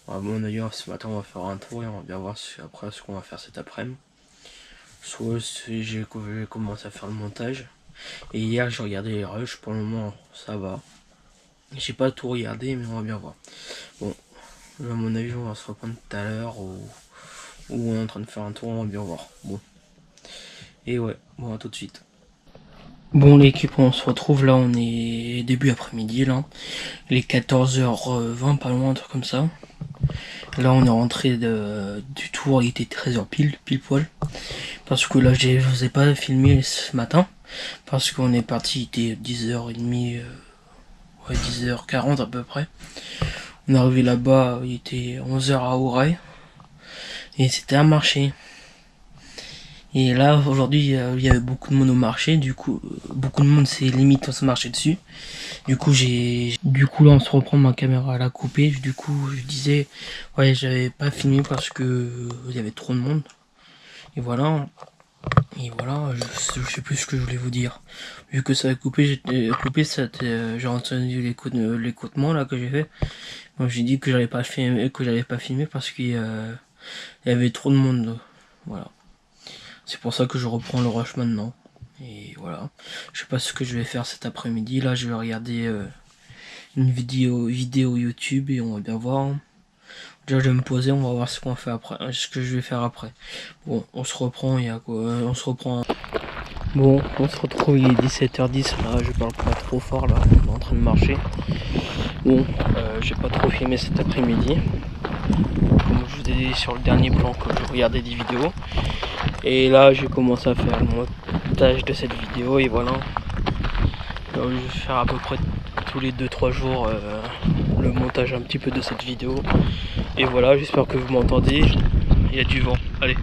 À mon avis ce matin on va faire un tour et on va bien voir après ce qu'on va faire cet après-midi. Soit j'ai commencé à faire le montage. Et hier j'ai regardé les rushs, pour le moment ça va. J'ai pas tout regardé mais on va bien voir. Bon, à mon avis on va se reprendre tout à l'heure où on est en train de faire un tour, on va bien voir. Bon. Et ouais, bon à tout de suite. Bon l'équipe, on se retrouve là, on est début après-midi là. Il est 14h20, pas loin, un truc comme ça. Là on est rentré du tour, il était 13h pile poil. Parce que là je vous ai pas filmé ce matin. Parce qu'on est parti, il était 10h30, ouais 10h40 à peu près. On est arrivé là-bas, il était 11h à Auray. Et c'était un marché. Et là aujourd'hui il y avait beaucoup de monde au marché, du coup beaucoup de monde s'est limite à se marcher dessus. Du coup là on se reprend, ma caméra elle a coupé, du coup je disais ouais j'avais pas filmé parce que il y avait trop de monde. Et voilà je sais plus ce que je voulais vous dire. Vu que ça a coupé, j'ai entendu l'écoutement là que j'ai fait. Donc j'ai dit que j'avais pas filmé parce qu'il y avait trop de monde. Voilà. C'est pour ça que je reprends le rush maintenant. Et voilà. Je sais pas ce que je vais faire cet après-midi. Là, je vais regarder une vidéo YouTube et on va bien voir. Déjà, je vais me poser, on va voir ce qu'on fait après, ce que je vais faire après. Bon, on se reprend, il y a quoi, on se reprend. Bon, on se retrouve, il est 17h10, là, je parle pas trop fort, là, on est en train de marcher. Bon, j'ai pas trop filmé cet après-midi. Comme je vous ai dit sur le dernier plan que je regardais des vidéos. Et là, j'ai commencé à faire le montage de cette vidéo et voilà. Je vais faire à peu près tous les 2-3 jours le montage un petit peu de cette vidéo. Et voilà, j'espère que vous m'entendez. Il y a du vent. Allez.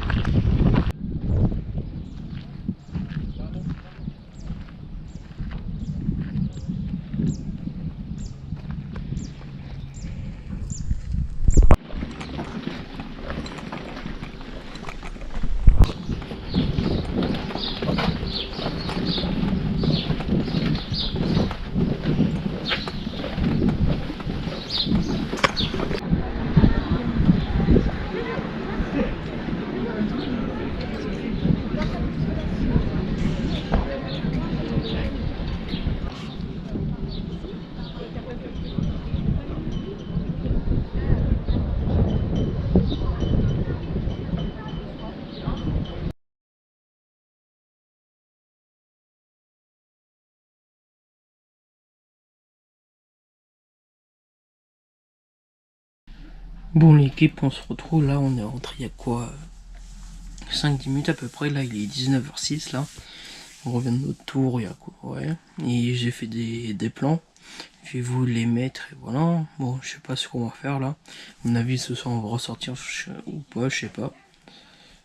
Bon l'équipe, on se retrouve là, on est rentré il y a quoi 5-10 minutes à peu près, là il est 19h06 là. On revient de notre tour, il y a quoi, ouais. Et j'ai fait des plans. Je vais vous les mettre et voilà. Bon, je sais pas ce qu'on va faire là. À mon avis ce soir on va ressortir ou pas, je sais pas.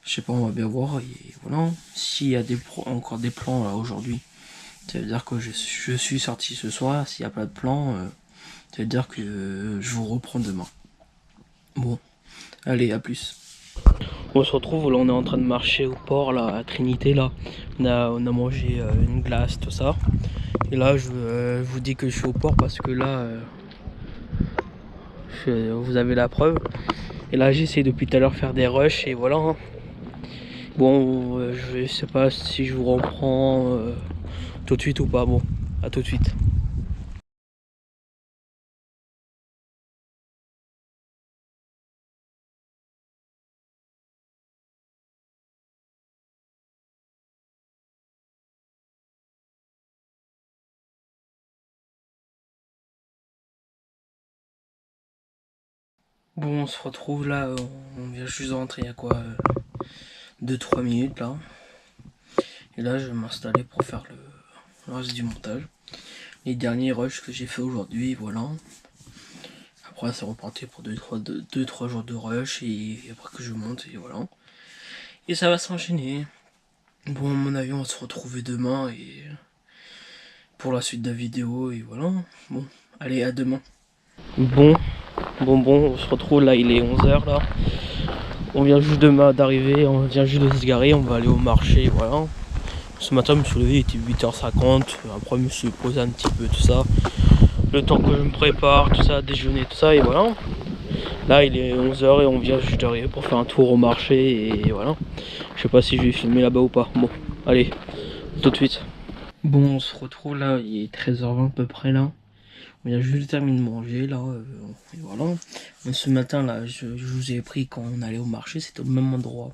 Je sais pas, on va bien voir et voilà. S'il y a encore des plans là aujourd'hui, ça veut dire que je suis sorti ce soir. S'il n'y a pas de plan, ça veut dire que je vous reprends demain. Bon, allez, à plus. On se retrouve, là on est en train de marcher au port là, à Trinité là. On a mangé une glace, tout ça. Et là je vous dis que je suis au port parce que là vous avez la preuve. Et là j'essaie depuis tout à l'heure de faire des rushs et voilà. Hein. Bon, je sais pas si je vous reprends tout de suite ou pas. Bon, à tout de suite. Bon, on se retrouve là, on vient juste de rentrer il y a quoi 2-3 minutes là. Et là je vais m'installer pour faire le reste du montage. Les derniers rushs que j'ai fait aujourd'hui, voilà. Après c'est reparti pour 2-3 jours de rush et après que je monte et voilà. Et ça va s'enchaîner. Bon à mon avis on va se retrouver demain et pour la suite de la vidéo et voilà. Bon, allez à demain. Bon, on se retrouve là, il est 11h là. On vient juste d'arriver, on vient juste de se garer, on va aller au marché, voilà. Ce matin, je me suis levé, il était 8h50. Après, je me suis posé un petit peu, tout ça. Le temps que je me prépare, tout ça, déjeuner, tout ça, et voilà. Là, il est 11h et on vient juste d'arriver pour faire un tour au marché, et voilà. Je sais pas si je vais filmer là-bas ou pas. Bon, allez, tout de suite. Bon, on se retrouve là, il est 13h20 à peu près là. On vient juste de terminer de manger là, et voilà. Mais ce matin là, je vous ai pris quand on allait au marché, c'était au même endroit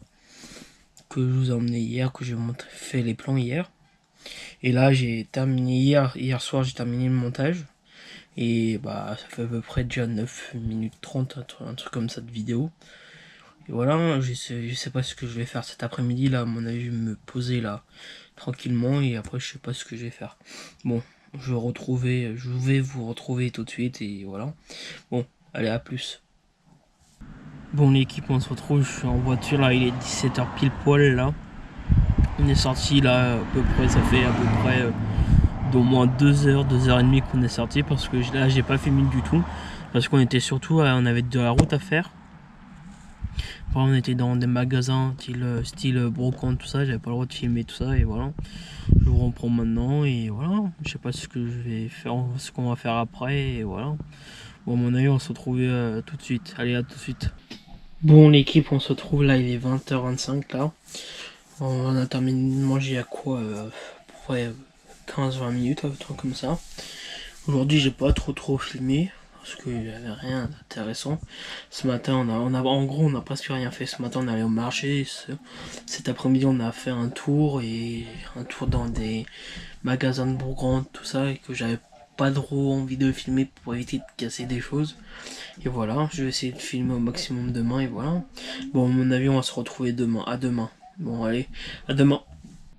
que je vous ai emmené hier, que j'ai fait les plans hier. Et là j'ai terminé hier soir, j'ai terminé le montage. Et bah ça fait à peu près déjà 9 minutes 30, un truc comme ça de vidéo. Et voilà, je sais pas ce que je vais faire cet après-midi là, à mon avis je vais me poser là tranquillement et après je sais pas ce que je vais faire. Bon, je vais vous retrouver tout de suite et voilà. Bon, allez à plus. Bon l'équipe, on se retrouve, je suis en voiture là, il est 17h pile poil là. On est sorti là à peu près, ça fait à peu près d'au moins 2h, 2h30 qu'on est sorti parce que là j'ai pas filmé du tout. Parce qu'on était surtout, on avait de la route à faire. Après, on était dans des magasins style brocante, tout ça, j'avais pas le droit de filmer tout ça et voilà. Je vous reprends maintenant et voilà. Je sais pas ce que je vais faire, ce qu'on va faire après et voilà. Bon à mon avis on se retrouve tout de suite. Allez à tout de suite. Bon l'équipe, on se retrouve là, il est 20h25 là. On a terminé de manger à quoi près 15-20 minutes, un truc comme ça. Aujourd'hui j'ai pas trop filmé parce qu'il n'y avait rien d'intéressant. Ce matin en gros on n'a presque rien fait. Ce matin on est allé au marché. Cet après-midi on a fait un tour dans des magasins de Bourgogne, tout ça, et que j'avais pas trop envie de filmer pour éviter de casser des choses. Et voilà, je vais essayer de filmer au maximum demain et voilà. Bon à mon avis on va se retrouver demain. À demain. Bon allez, à demain.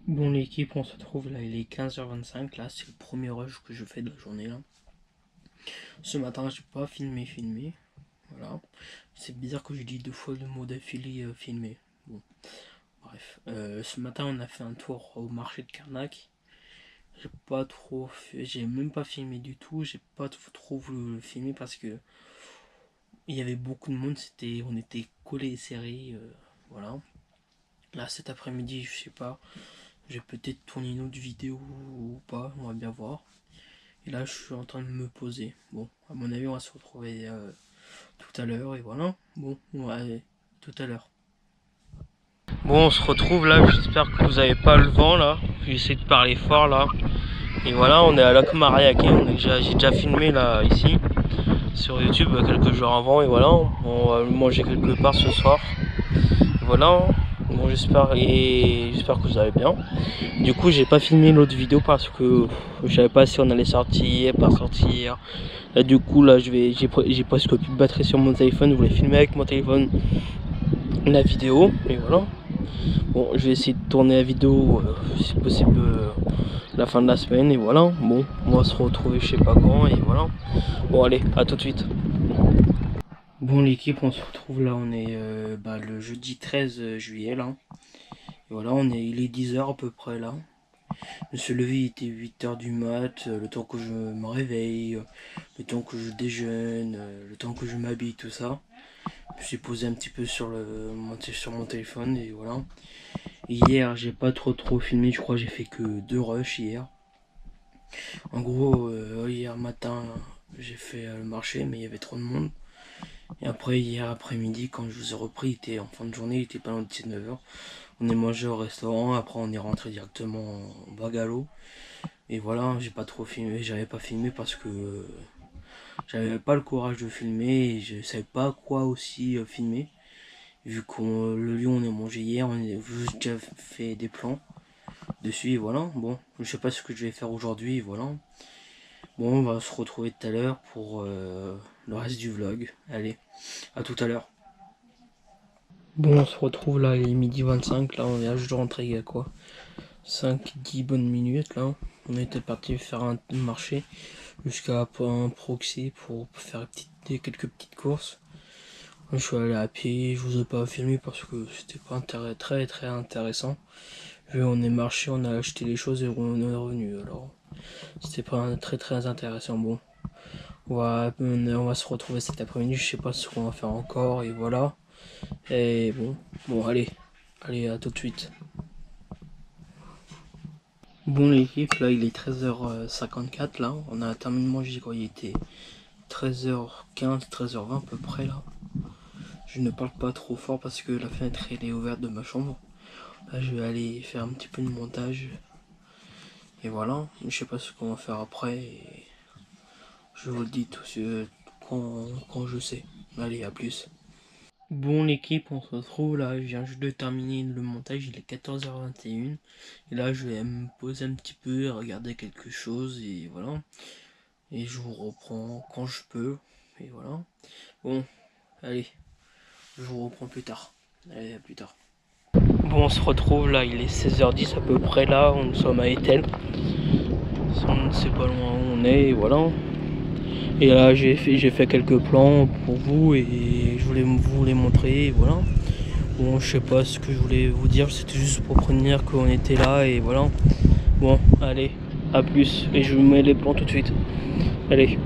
Bon l'équipe, on se retrouve là, il est 15h25, là c'est le premier rush que je fais de la journée là. Ce matin j'ai pas filmé, voilà. C'est bizarre que je dis 2 fois le mot d'affilée filmé. Bon, bref. Ce matin on a fait un tour au marché de Carnac. J'ai pas trop fait, j'ai même pas filmé du tout, j'ai pas trop voulu le filmer parce que il y avait beaucoup de monde, on était collés et serrés, voilà. Là cet après-midi, je sais pas, je vais peut-être tourner une autre vidéo ou pas, on va bien voir. Et là je suis en train de me poser. Bon, à mon avis on va se retrouver tout à l'heure et voilà. Bon, ouais, tout à l'heure. Bon, on se retrouve là, j'espère que vous avez pas le vent là. J'essaie de parler fort là. Et voilà, on est à Lac Mariaquet, j'ai déjà filmé là ici sur YouTube quelques jours avant et voilà, on va manger quelque part ce soir. Et voilà. Bon, j'espère que vous allez bien. Du coup, j'ai pas filmé l'autre vidéo parce que je savais pas si on allait sortir, pas sortir. Là, du coup, là, j'ai presque plus de batterie sur mon téléphone. Je voulais filmer avec mon téléphone la vidéo, et voilà. Bon, je vais essayer de tourner la vidéo, si possible, la fin de la semaine, et voilà. Bon, on va se retrouver je sais pas quand, et voilà. Bon, allez, à tout de suite. Bon, l'équipe, on se retrouve là, on est le jeudi 13 juillet là. Et voilà, il est 10 h à peu près là. Je me suis levé, il était 8 h du mat, le temps que je me réveille, le temps que je déjeune, le temps que je m'habille, tout ça. Je me suis posé un petit peu sur mon téléphone et voilà. Hier, j'ai pas trop filmé, je crois que j'ai fait que 2 rushs hier. En gros, hier matin, j'ai fait le marché, mais il y avait trop de monde. Et après, hier après-midi, quand je vous ai repris, il était en fin de journée, il était pas loin de 19 h. On est mangé au restaurant, après on est rentré directement en Bagalo. Et voilà, j'ai pas trop filmé, j'avais pas filmé parce que j'avais pas le courage de filmer et je savais pas quoi aussi filmer. Vu que le lion on a mangé hier, on a juste déjà fait des plans dessus et voilà. Bon, je sais pas ce que je vais faire aujourd'hui et voilà. Bon, on va se retrouver tout à l'heure pour le reste du vlog. Allez, à tout à l'heure. Bon, on se retrouve là, il est midi 25, là on vient juste de rentrer il y a quoi 5-10 bonnes minutes là. On était parti faire un marché jusqu'à un proxy pour faire quelques petites courses. Je suis allé à pied, je vous ai pas filmé parce que c'était pas très intéressant. On est marché, on a acheté les choses et on est revenu. Alors c'était pas très intéressant. Bon, on va se retrouver cet après-midi, je sais pas ce qu'on va faire encore et voilà. Et bon allez à tout de suite. Bon l'équipe, là il est 13h54 là, on a terminé de manger quand il était 13h15, 13h20 à peu près là. Je ne parle pas trop fort parce que la fenêtre elle est ouverte de ma chambre. Là je vais aller faire un petit peu de montage. Et voilà, je sais pas ce qu'on va faire après. Et je vous le dis tout quand je sais. Allez, à plus. Bon l'équipe, on se retrouve là, je viens juste de terminer le montage, il est 14h21. Et là je vais me poser un petit peu, regarder quelque chose et voilà. Et je vous reprends quand je peux. Et voilà. Bon, allez, je vous reprends plus tard. Allez, à plus tard. Bon, on se retrouve là, il est 16h10 à peu près là, nous sommes à Etel. On ne sait pas loin où on est, et voilà. Et là, j'ai fait quelques plans pour vous et je voulais vous les montrer, et voilà. Bon, je sais pas ce que je voulais vous dire, c'était juste pour prévenir qu'on était là, et voilà. Bon, allez, à plus, et je vous mets les plans tout de suite. Allez.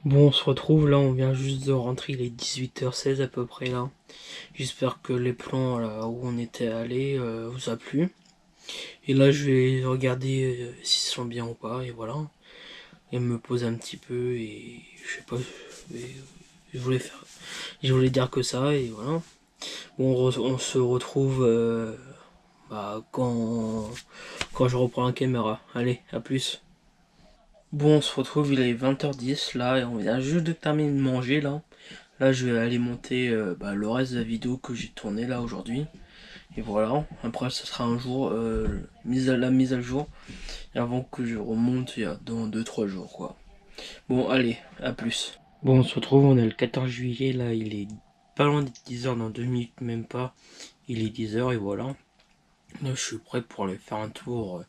Bon, on se retrouve là, on vient juste de rentrer, il est 18h16 à peu près là. J'espère que les plans là où on était allé vous a plu. Et là, je vais regarder s'ils sont bien ou pas, et voilà. Et me poser un petit peu, et je sais pas, je voulais dire que ça, et voilà. Bon, on se retrouve quand je reprends la caméra. Allez, à plus. Bon, on se retrouve, il est 20h10 là, et on vient juste de terminer de manger là. Là, je vais aller monter le reste de la vidéo que j'ai tourné là aujourd'hui. Et voilà, après ça sera un jour, la mise à jour, et avant que je remonte dans 2-3 jours quoi. Bon, allez, à plus. Bon, on se retrouve, on est le 14 juillet, là, il est pas loin de 10h, dans 2 minutes même pas. Il est 10h et voilà. Là, je suis prêt pour aller faire un tour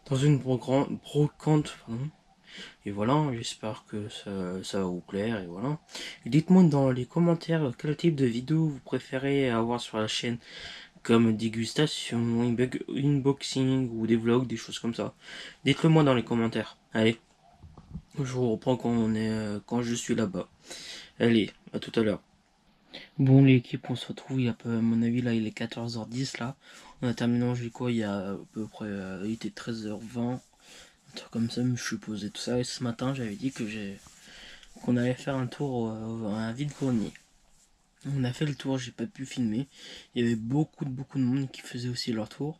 dans une brocante, pardon. Et voilà, j'espère que ça va vous plaire, et voilà. Dites-moi dans les commentaires quel type de vidéo vous préférez avoir sur la chaîne, comme dégustation, unboxing ou des vlogs, des choses comme ça. Dites-le moi dans les commentaires. Allez, je vous reprends quand je suis là-bas. Allez, à tout à l'heure. Bon l'équipe, on se retrouve, à mon avis là il est 14h10 là. On a terminé manger quoi il y a à peu près, il était 13h20, un truc comme ça, je suis posé tout ça. Et ce matin j'avais dit qu'on allait faire un tour à un vide-grenier. On a fait le tour, j'ai pas pu filmer. Il y avait beaucoup de monde qui faisait aussi leur tour.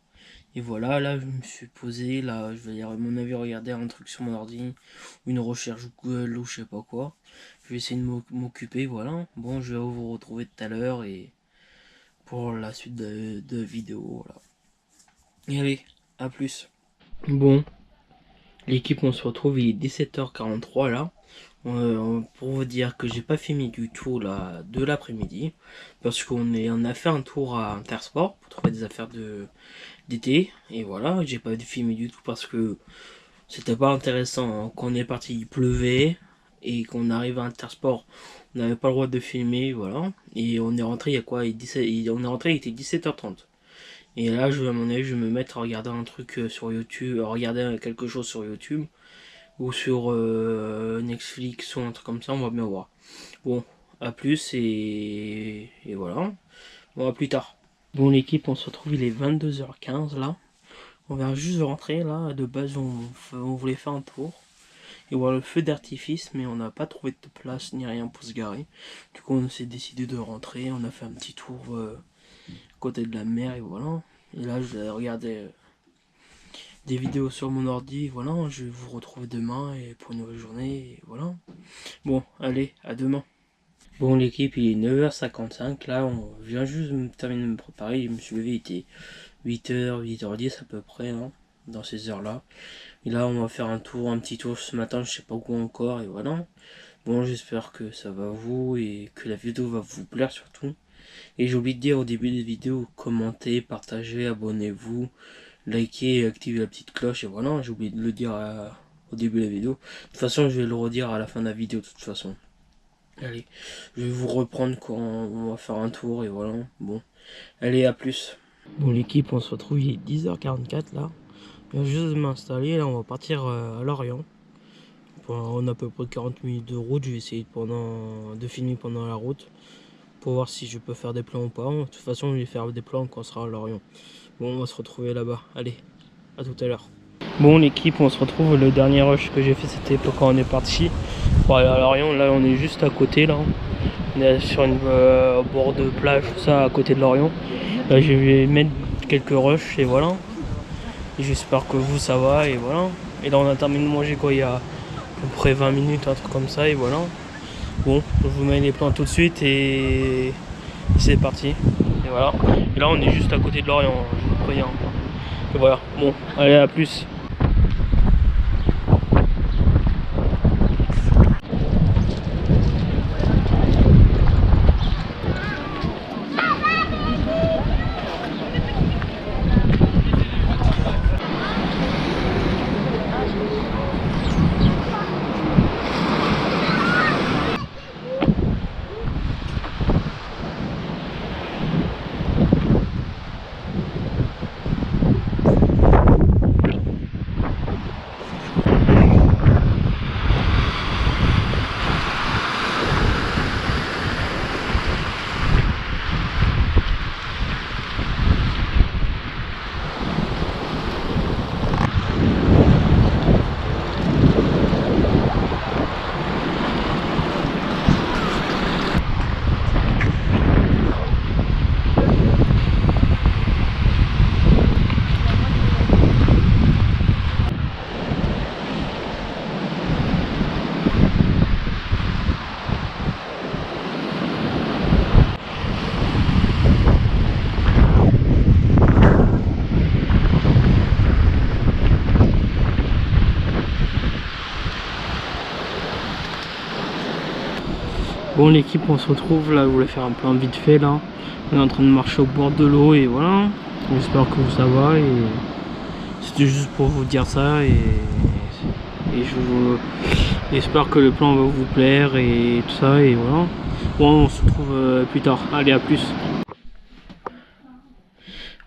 Et voilà, là je me suis posé, là je vais à mon avis regarder un truc sur mon ordi, une recherche Google ou je sais pas quoi. Je vais essayer de m'occuper, voilà. Bon, je vais vous retrouver tout à l'heure et pour la suite de vidéo, voilà. Et allez, à plus. Bon, l'équipe, on se retrouve, il est 17h43 là. Pour vous dire que j'ai pas filmé du tout là de l'après-midi parce on a fait un tour à Intersport pour trouver des affaires d'été et voilà, j'ai pas filmé du tout parce que c'était pas intéressant. Quand on est parti il pleuvait et qu'on arrive à Intersport on n'avait pas le droit de filmer, voilà, et on est rentré il y a quoi, on est rentré il était 17h30 et là à mon avis je vais me mettre à regarder un truc sur YouTube, à regarder quelque chose sur YouTube ou sur Netflix ou un truc comme ça, on va bien voir. Bon, à plus et voilà. Bon, à plus tard. Bon l'équipe, on se retrouve, il est 22h15 là. On vient juste de rentrer là, de base on voulait faire un tour. Et voir le feu d'artifice, mais on n'a pas trouvé de place ni rien pour se garer. Du coup on s'est décidé de rentrer, on a fait un petit tour côté de la mer et voilà. Et là je vais regarder des vidéos sur mon ordi, voilà, je vais vous retrouver demain et pour une nouvelle journée, et voilà. Bon, allez, à demain. Bon l'équipe, il est 9h55, là, on vient juste de terminer de me préparer, je me suis levé, il était 8h, 8h10 à peu près, hein, dans ces heures-là. Et là, on va faire un petit tour ce matin, je sais pas où encore, et voilà. Bon, j'espère que ça va vous, et que la vidéo va vous plaire surtout. Et j'ai oublié de dire au début des vidéos, commentez, partagez, abonnez-vous, likez et activez la petite cloche, et voilà, j'ai oublié de le dire au début de la vidéo. De toute façon, je vais le redire à la fin de la vidéo de toute façon. Allez, je vais vous reprendre quand on va faire un tour, et voilà, bon. Allez, à plus. Bon l'équipe, on se retrouve, il est 10h44 là. Je viens juste de m'installer, là on va partir à Lorient. On a à peu près 40 minutes de route, je vais essayer de filmer pendant la route. Pour voir si je peux faire des plans ou pas. De toute façon je vais faire des plans quand on sera à Lorient. Bon, on va se retrouver là-bas. Allez, à tout à l'heure. Bon l'équipe, on se retrouve. Le dernier rush que j'ai fait c'était quand on est parti pour aller à Lorient. Là on est juste à côté là. On est sur une bord de plage, tout ça à côté de Lorient. Là je vais mettre quelques rushs et voilà. J'espère que vous ça va et voilà. Et là on a terminé de manger quoi il y a à peu près 20 minutes, un truc comme ça et voilà. Bon, je vous mets les plans tout de suite et c'est parti. Et voilà. Et là on est juste à côté de Lorient, je vous préviens. Et voilà, bon, allez à plus. Bon l'équipe, on se retrouve là, je voulais faire un plan vite fait là. On est en train de marcher au bord de l'eau et voilà. J'espère que ça va et c'était juste pour vous dire ça et Et j'espère que le plan va vous plaire et tout ça, et voilà. Bon, on se retrouve plus tard. Allez, à plus.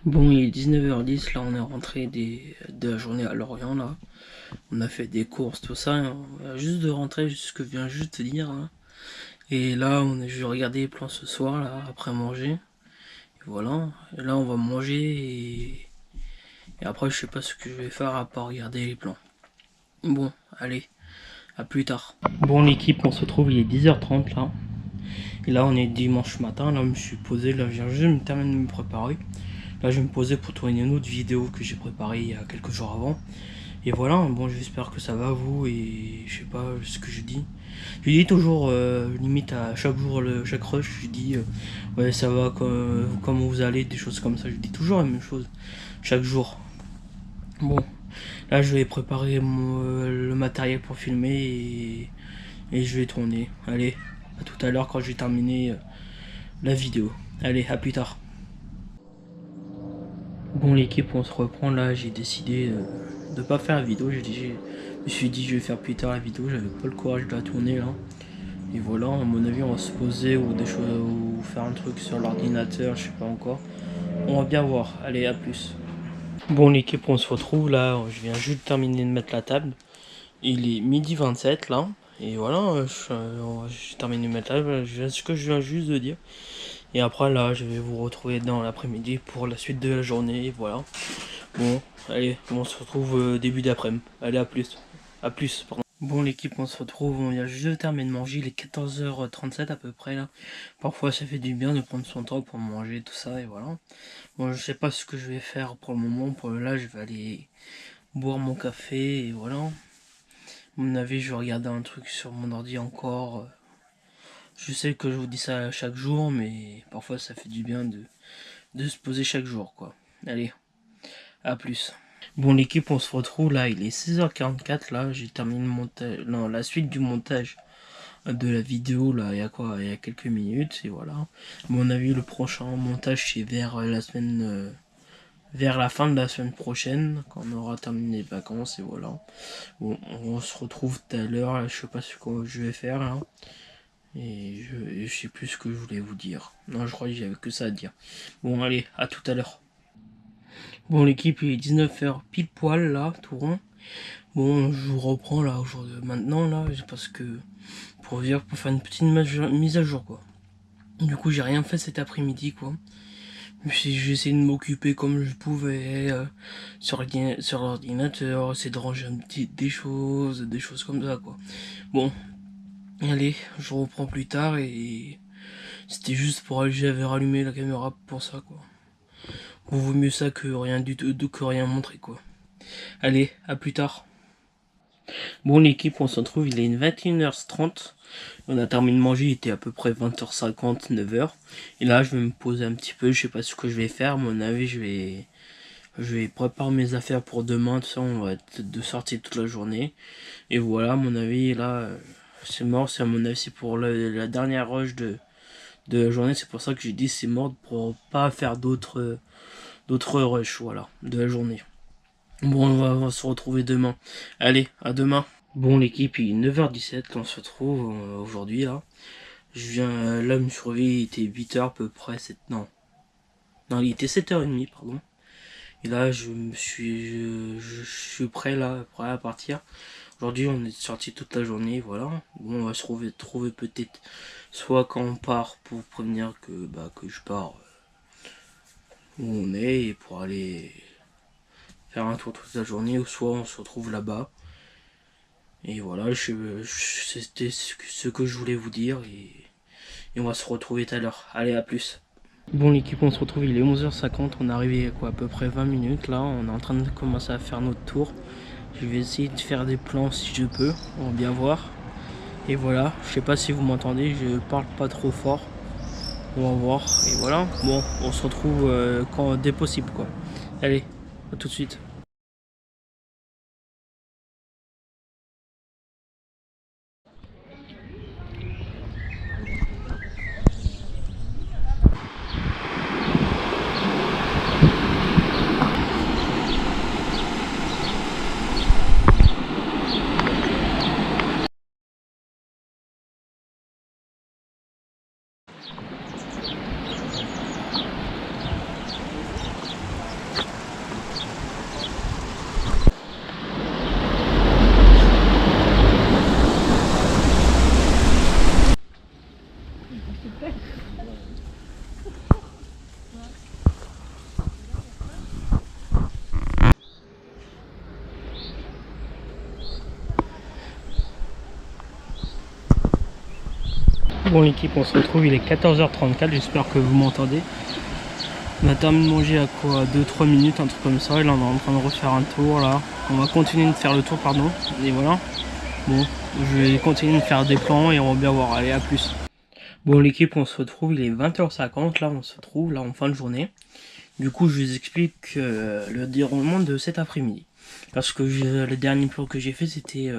Bon, il est 19h10, là on est rentré de la journée à Lorient, là. On a fait des courses, tout ça, hein. On vient juste de rentrer, ce que je viens juste de dire, hein. Et là, je vais regarder les plans ce soir, là, après manger. Et voilà, et là on va manger et après je sais pas ce que je vais faire à part regarder les plans. Bon, allez, à plus tard. Bon l'équipe, on se retrouve, il est 10h30 là. Et là on est dimanche matin, là je me suis posé, là je viens juste de me terminer de me préparer. Là je vais me poser pour tourner une autre vidéo que j'ai préparée il y a quelques jours avant. Et voilà, bon j'espère que ça va vous et je sais pas ce que je dis. Je dis toujours, limite à chaque jour, chaque rush, je dis ouais ça va, comment vous allez, des choses comme ça. Je dis toujours la même chose, chaque jour. Bon, là je vais préparer le matériel pour filmer et je vais tourner. Allez, à tout à l'heure quand j'ai terminé la vidéo. Allez, à plus tard. Bon l'équipe, on se reprend là, j'ai décidé de pas faire la vidéo, je me suis dit je vais faire plus tard la vidéo, j'avais pas le courage de la tourner là. Et voilà, à mon avis on va se poser ou des choses ou faire un truc sur l'ordinateur, je sais pas encore. On va bien voir, allez à plus. Bon l'équipe, on se retrouve là, je viens juste de terminer de mettre la table. Il est 12h27 là, et voilà, j'ai terminé de mettre la table, ce que je viens juste de dire. Et après là, je vais vous retrouver dans l'après-midi pour la suite de la journée, et voilà. Bon, allez, on se retrouve début d'après-midi. Allez, à plus. À plus, pardon. Bon l'équipe, on se retrouve, on vient juste de terminer de manger, il est 14h37 à peu près là. Parfois ça fait du bien de prendre son temps pour manger, tout ça, et voilà. Bon, je sais pas ce que je vais faire pour le moment, là je vais aller boire mon café, et voilà. À mon avis, je vais regarder un truc sur mon ordi encore. Je sais que je vous dis ça chaque jour, mais parfois ça fait du bien de se poser chaque jour, quoi. Allez, à plus. Bon l'équipe, on se retrouve là, il est 16h44 là, j'ai terminé le montage, non, la suite du montage de la vidéo là, il y a quoi, il y a quelques minutes, et voilà. À mon avis, le prochain montage c'est vers la semaine, vers la fin de la semaine prochaine, quand on aura terminé les vacances, et voilà. Bon, on se retrouve tout à l'heure, je sais pas ce que je vais faire là. Et je sais plus ce que je voulais vous dire. Non, je crois que j'avais que ça à dire. Bon, allez, à tout à l'heure. Bon, l'équipe, il est 19h pile poil, là, tout rond. Bon, je vous reprends, là, maintenant, là, parce que... Pour faire une petite mise à jour, quoi. Du coup, j'ai rien fait cet après-midi, quoi. J'ai essayé de m'occuper comme je pouvais, sur l'ordinateur, essayer de ranger des choses comme ça, quoi. Bon... Allez, je reprends plus tard et c'était juste j'avais rallumé la caméra pour ça quoi. Bon, vaut mieux ça que rien du tout, que rien montrer quoi. Allez, à plus tard. Bon l'équipe, on se retrouve, il est 21h30. On a terminé de manger, il était à peu près 20h50, 9h. Et là je vais me poser un petit peu, je sais pas ce que je vais faire, à mon avis je vais préparer mes affaires pour demain, tout ça, on va être de sortie toute la journée. Et voilà, à mon avis là... c'est mort, c'est à mon avis, c'est pour la dernière rush de la journée, c'est pour ça que j'ai dit c'est mort, pour pas faire d'autres rushs, voilà, de la journée. Bon, on va se retrouver demain. Allez, à demain. Bon l'équipe, il est 9h17, on se retrouve aujourd'hui là. Je viens, là, me suis réveillé, il était 8h à peu près, non, il était 7h30, pardon. Et là, je suis prêt là, prêt à partir. Aujourd'hui, on est sorti toute la journée, voilà. Bon, on va se trouver peut-être soit quand on part pour prévenir que je pars où on est et pour aller faire un tour toute la journée, ou soit on se retrouve là-bas. Et voilà, c'était ce que je voulais vous dire et on va se retrouver tout à l'heure. Allez, à plus. Bon l'équipe, on se retrouve, il est 11h50, on est arrivé à peu près 20 minutes là, on est en train de commencer à faire notre tour. Je vais essayer de faire des plans si je peux, on va bien voir. Et voilà, je sais pas si vous m'entendez, je parle pas trop fort. On va voir, et voilà, bon, on se retrouve dès possible quoi. Allez, à tout de suite. Bon l'équipe, on se retrouve, il est 14h34, j'espère que vous m'entendez. On a terminé de manger à quoi, 2-3 minutes, un truc comme ça, et là on est en train de refaire un tour là. On va continuer de faire le tour, pardon, et voilà. Bon, je vais continuer de faire des plans et on va bien voir, allez à plus. Bon l'équipe, on se retrouve, il est 20h50, là on se retrouve là en fin de journée. Du coup je vous explique le déroulement de cet après-midi. Parce que le dernier plan que j'ai fait c'était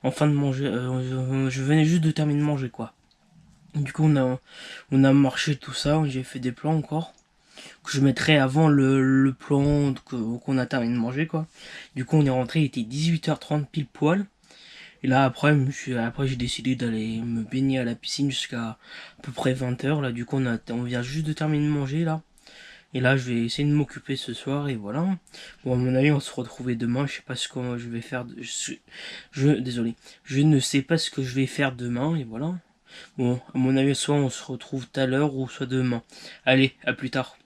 en fin de manger, je venais juste de terminer de manger quoi. Du coup on a marché tout ça, j'ai fait des plans encore. Que je mettrai avant le plan qu'on a terminé de manger quoi. Du coup on est rentré, il était 18h30 pile poil. Et là après j'ai décidé d'aller me baigner à la piscine jusqu'à à peu près 20h. Là du coup on vient juste de terminer de manger là. Et là je vais essayer de m'occuper ce soir et voilà. Bon à mon avis on se retrouvait demain. Je sais pas ce que je vais faire. Désolé. Je ne sais pas ce que je vais faire demain et voilà. Bon à mon avis soit on se retrouve tout à l'heure ou soit demain. Allez à plus tard.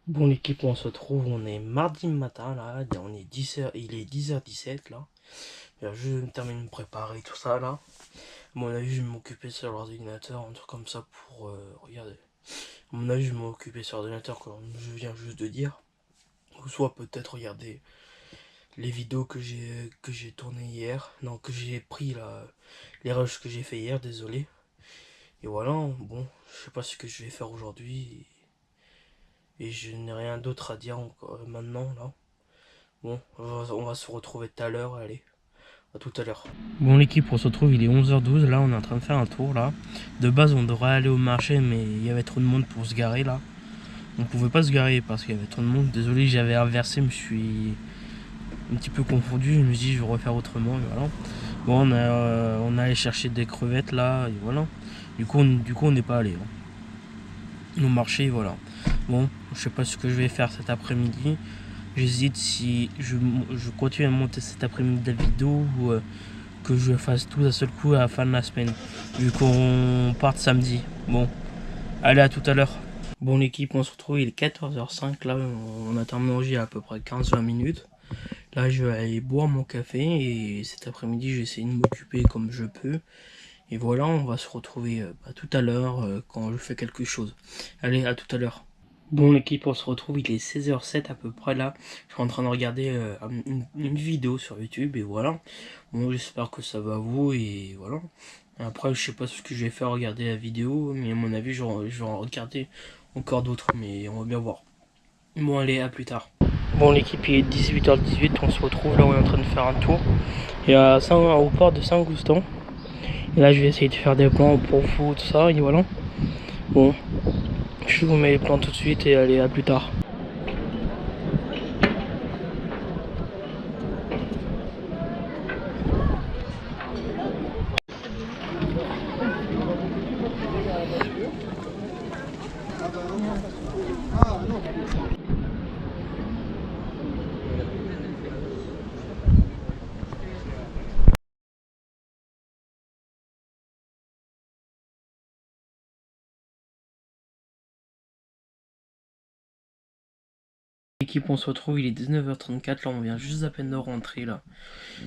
Bon l'équipe on se retrouve, on est mardi matin là, on est 10h, il est 10h17 là. Je vais me terminer de me préparer tout ça là. À mon avis je vais m'occuper sur l'ordinateur, un truc comme ça pour regarder. À mon avis je vais m'occuper sur l'ordinateur comme je viens juste de dire. Ou soit peut-être regarder les vidéos que j'ai tournées hier. Non que j'ai pris là, les rushs que j'ai fait hier, désolé. Et voilà, bon, je sais pas ce que je vais faire aujourd'hui. Et je n'ai rien d'autre à dire encore maintenant là. Bon, on va se retrouver tout à l'heure, allez. À tout à l'heure. Bon l'équipe on se retrouve, il est 11h12, là on est en train de faire un tour là. De base on devrait aller au marché mais il y avait trop de monde pour se garer là. On pouvait pas se garer parce qu'il y avait trop de monde. Désolé j'avais inversé, je me suis un petit peu confondu, je me suis dit je vais refaire autrement et voilà. Bon on a allé chercher des crevettes là et voilà. Du coup on n'est pas allé. Hein. Au marché voilà. Bon je sais pas ce que je vais faire cet après-midi. J'hésite si je continue à monter cet après-midi de la vidéo ou que je fasse tout d'un seul coup à la fin de la semaine. Vu qu'on parte samedi. Bon, allez à tout à l'heure. Bon l'équipe, on se retrouve, il est 14h05. Là, on a terminé de manger à peu près 15-20 minutes. Là, je vais aller boire mon café et cet après-midi, je vais essayer de m'occuper comme je peux. Et voilà, on va se retrouver tout à l'heure quand je fais quelque chose. Allez, à tout à l'heure. Bon l'équipe on se retrouve, il est 16h07 à peu près là. Je suis en train de regarder une vidéo sur YouTube et voilà. Bon j'espère que ça va vous et voilà. Après je sais pas ce que je vais faire regarder la vidéo, mais à mon avis je vais en regarder encore d'autres, mais on va bien voir. Bon allez à plus tard. Bon l'équipe il est 18h18, on se retrouve là où on est en train de faire un tour. Et au port de Saint-Goustan. Et là je vais essayer de faire des plans pour vous tout ça et voilà. Bon. Je vous mets les plans tout de suite et allez à plus tard. L'équipe on se retrouve, il est 19h34, là on vient juste à peine de rentrer là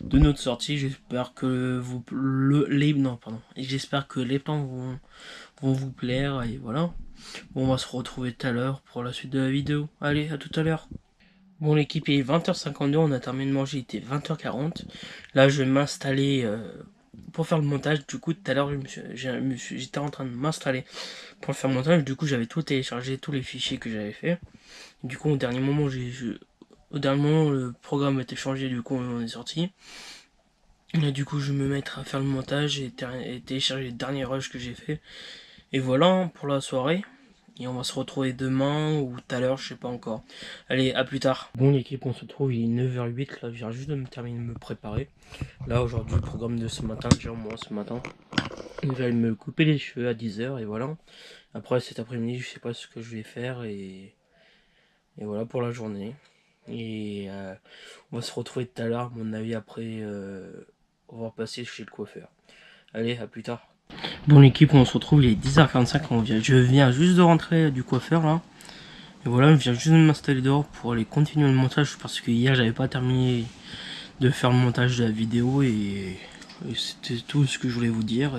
de notre sortie. J'espère que j'espère que les plans vont vous plaire et voilà. Bon, on va se retrouver tout à l'heure pour la suite de la vidéo. Allez à tout à l'heure. Bon l'équipe il est 20h52, on a terminé de manger, il était 20h40. Là je vais m'installer pour faire le montage. Du coup tout à l'heure j'étais en train de m'installer pour faire le montage. Du coup j'avais tout téléchargé, tous les fichiers que j'avais fait. Du coup au dernier moment le programme a été changé, du coup on est sorti. Là du coup je vais me mettre à faire le montage et télécharger les derniers rushs que j'ai fait. Et voilà pour la soirée. Et on va se retrouver demain ou tout à l'heure, je sais pas encore. Allez, à plus tard. Bon l'équipe, on se retrouve, il est 9h08, là je viens juste de me terminer de me préparer. Là aujourd'hui, le programme de ce matin, déjà moi ce matin. Je vais me couper les cheveux à 10h et voilà. Après cet après-midi, je sais pas ce que je vais faire et voilà pour la journée. Et on va se retrouver tout à l'heure, à mon avis après on va passer chez le coiffeur. Allez, à plus tard. Bon l'équipe, on se retrouve, il est 10h45, je viens juste de rentrer du coiffeur là. Et voilà, je viens juste de m'installer dehors pour aller continuer le montage parce que hier j'avais pas terminé de faire le montage de la vidéo et Et c'était tout ce que je voulais vous dire.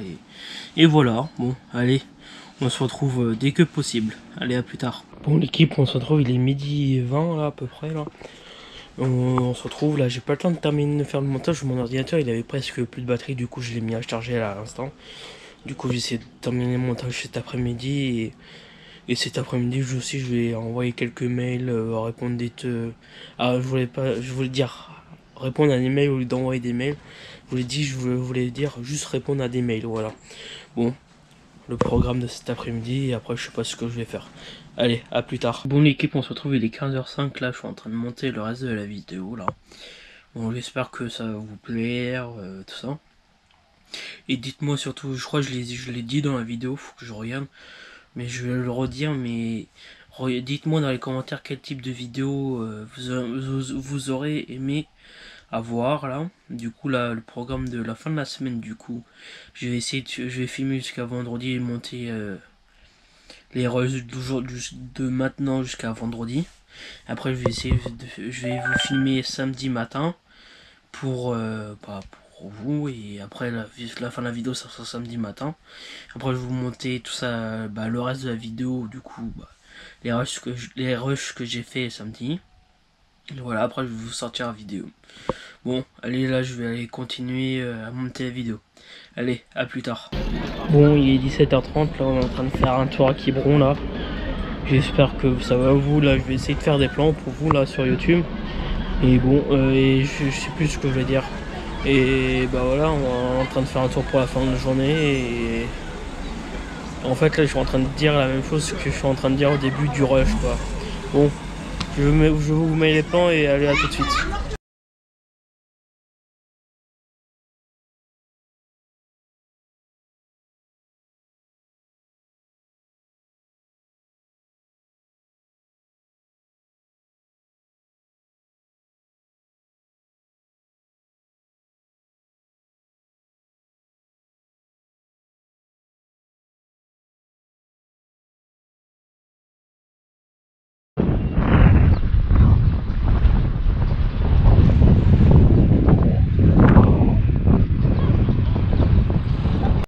Et voilà, bon, allez, on se retrouve dès que possible. Allez, à plus tard. Bon, l'équipe, on se retrouve, il est midi 20 là, à peu près là. On se retrouve là, j'ai pas le temps de terminer de faire le montage. Mon ordinateur il avait presque plus de batterie, du coup je l'ai mis à charger là, à l'instant. Du coup j'essaie de terminer le montage cet après-midi. Et cet après-midi aussi je vais envoyer quelques mails, répondre Ah, je voulais dire répondre à des mails au lieu d'envoyer des mails. Je voulais dire juste répondre à des mails, voilà. Bon, le programme de cet après-midi et après je sais pas ce que je vais faire. Allez, à plus tard. Bon l'équipe, on se retrouve, il est 15h05 là, je suis en train de monter le reste de la vidéo là. Bon, j'espère que ça va vous plaire, tout ça. Et dites-moi surtout, je crois que je l'ai dit dans la vidéo, faut que je regarde. Mais je vais le redire, mais dites-moi dans les commentaires quel type de vidéo vous aurez aimé avoir là. Du coup là, le programme de la fin de la semaine, du coup, je vais essayer je vais filmer jusqu'à vendredi et monter les rushs de maintenant jusqu'à vendredi. Après je vais vous filmer samedi matin pour pour vous, et après la fin de la vidéo ça sera samedi matin. Après je vais vous monter tout ça, le reste de la vidéo, du coup les rushs que j'ai fait samedi. Et voilà, après je vais vous sortir la vidéo. Bon, allez, là je vais aller continuer à monter la vidéo. Allez, à plus tard. Bon, il est 17h30, là on est en train de faire un tour à Quiberon là. J'espère que ça va vous, là je vais essayer de faire des plans pour vous là sur YouTube. Et bon, et je sais plus ce que je vais dire. Et bah voilà, on est en train de faire un tour pour la fin de la journée. Et en fait là je suis en train de dire la même chose que je suis en train de dire au début du rush quoi. Bon, je vous mets les plans et allez, à tout de suite.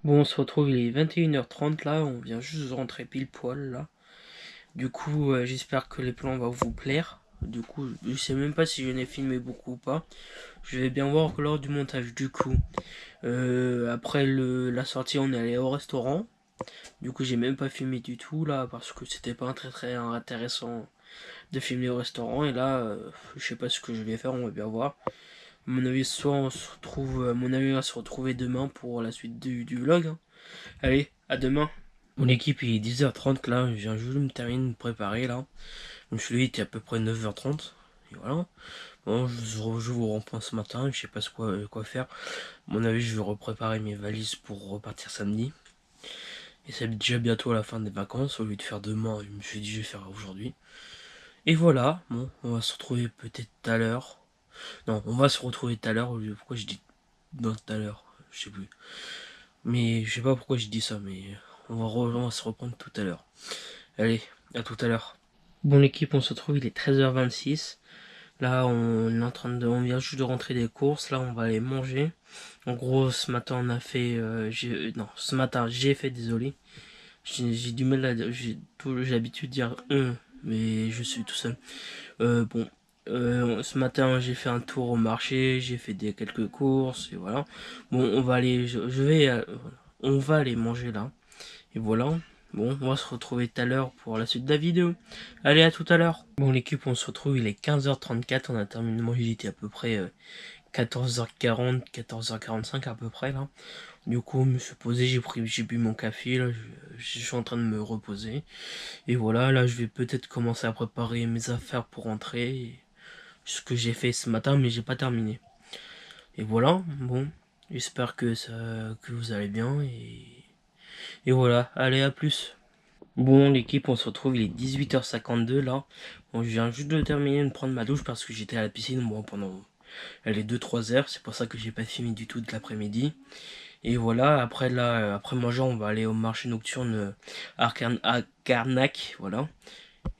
Bon, on se retrouve, il est 21h30 là, on vient juste de rentrer pile poil là. Du coup, j'espère que les plans vont vous plaire. Du coup, je sais même pas si je n'ai filmé beaucoup ou pas. Je vais bien voir lors du montage. Du coup, après la sortie, on est allé au restaurant. Du coup, j'ai même pas filmé du tout là, parce que c'était pas très intéressant de filmer au restaurant. Et là, je sais pas ce que je vais faire, on va bien voir. À mon avis, soit on se retrouve, à mon avis, on va se retrouver demain pour la suite du vlog, hein. Allez, à demain. Mon équipe il est 10h30 là, je viens juste de me terminer de me préparer là. Je me suis levé, il était à peu près 9h30. Et voilà. Bon, je vous reprends ce matin, je sais pas quoi faire. À mon avis, je vais repréparer mes valises pour repartir samedi. Et c'est déjà bientôt à la fin des vacances, au lieu de faire demain, je me suis dit je vais faire aujourd'hui. Et voilà, bon, on va se retrouver peut-être tout à l'heure. Non, on va se retrouver tout à l'heure, pourquoi je dis non tout à l'heure, je sais plus. Mais je sais pas pourquoi je dis ça, mais on va se reprendre tout à l'heure. Allez, à tout à l'heure. Bon l'équipe, on se retrouve, il est 13h26. Là on est en train on vient juste de rentrer des courses, là on va aller manger. En gros ce matin on a fait, non ce matin j'ai fait, désolé. J'ai du mal à j'ai l'habitude de dire mais je suis tout seul. Bon, ce matin j'ai fait un tour au marché, j'ai fait quelques courses et voilà. Bon on va aller, on va aller manger là. Et voilà. Bon, on va se retrouver tout à l'heure pour la suite de la vidéo. Allez, à tout à l'heure. Bon, l'équipe, on se retrouve, il est 15h34. On a terminé de manger, il était à peu près 14h40, 14h45 à peu près là. Du coup, je me suis posé, j'ai bu mon café, là, je suis en train de me reposer. Et voilà, là, je vais peut-être commencer à préparer mes affaires pour rentrer. Ce que j'ai fait ce matin, mais j'ai pas terminé. Et voilà, bon, j'espère que vous allez bien et voilà, allez, à plus. Bon l'équipe, on se retrouve, il est 18h52 là. Bon, je viens juste de terminer de prendre ma douche parce que j'étais à la piscine pendant les 2-3 heures. C'est pour ça que j'ai pas filmé du tout de l'après-midi. Et voilà, après là, après manger, on va aller au marché nocturne à Carnac, voilà.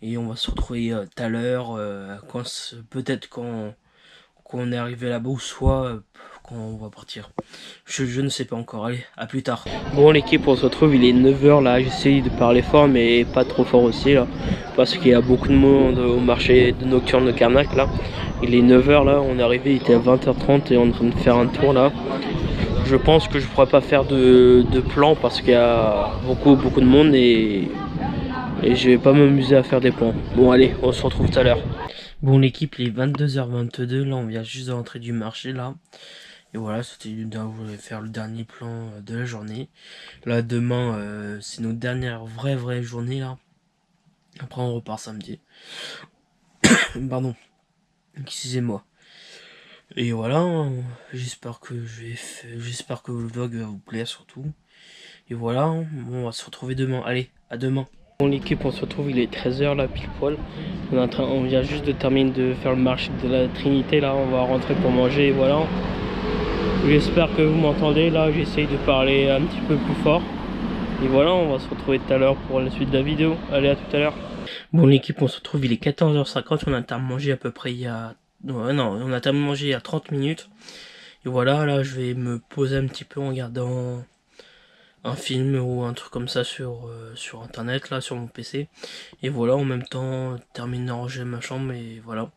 Et on va se retrouver tout à l'heure, peut-être quand on est arrivé là-bas, ou soit quand on va partir. Je ne sais pas encore, allez, à plus tard. Bon l'équipe, on se retrouve, il est 9h là, j'essaye de parler fort mais pas trop fort aussi là, parce qu'il y a beaucoup de monde au marché de nocturne de Carnac là. Il est 9h là, on est arrivé, il était à 20h30 et on est en train de faire un tour là. Je pense que je pourrais pas faire de plan parce qu'il y a beaucoup de monde et je vais pas m'amuser à faire des plans. Bon allez, on se retrouve tout à l'heure. Bon l'équipe, il est 22h22, là on vient juste de rentrer du marché là. Et voilà, c'était je voulais faire le dernier plan de la journée. Là demain, c'est notre dernière vraie journée là. Après on repart samedi. Pardon, excusez-moi. Et voilà, j'espère que j'espère que le vlog va vous plaire surtout. Et voilà, bon, on va se retrouver demain. Allez, à demain. Bon l'équipe, on se retrouve, il est 13h là pile poil. On vient juste de terminer de faire le marché de la Trinité là, on va rentrer pour manger et voilà. J'espère que vous m'entendez là, j'essaye de parler un petit peu plus fort. Et voilà, on va se retrouver tout à l'heure pour la suite de la vidéo. Allez, à tout à l'heure. Bon l'équipe, on se retrouve, il est 14h50, on a terminé de manger à peu près il y a... non, on a terminé de manger il y a 30 minutes. Et voilà, là je vais me poser un petit peu en regardant un film ou un truc comme ça sur internet là, sur mon PC. Et voilà, en même temps, terminer de ranger ma chambre et voilà.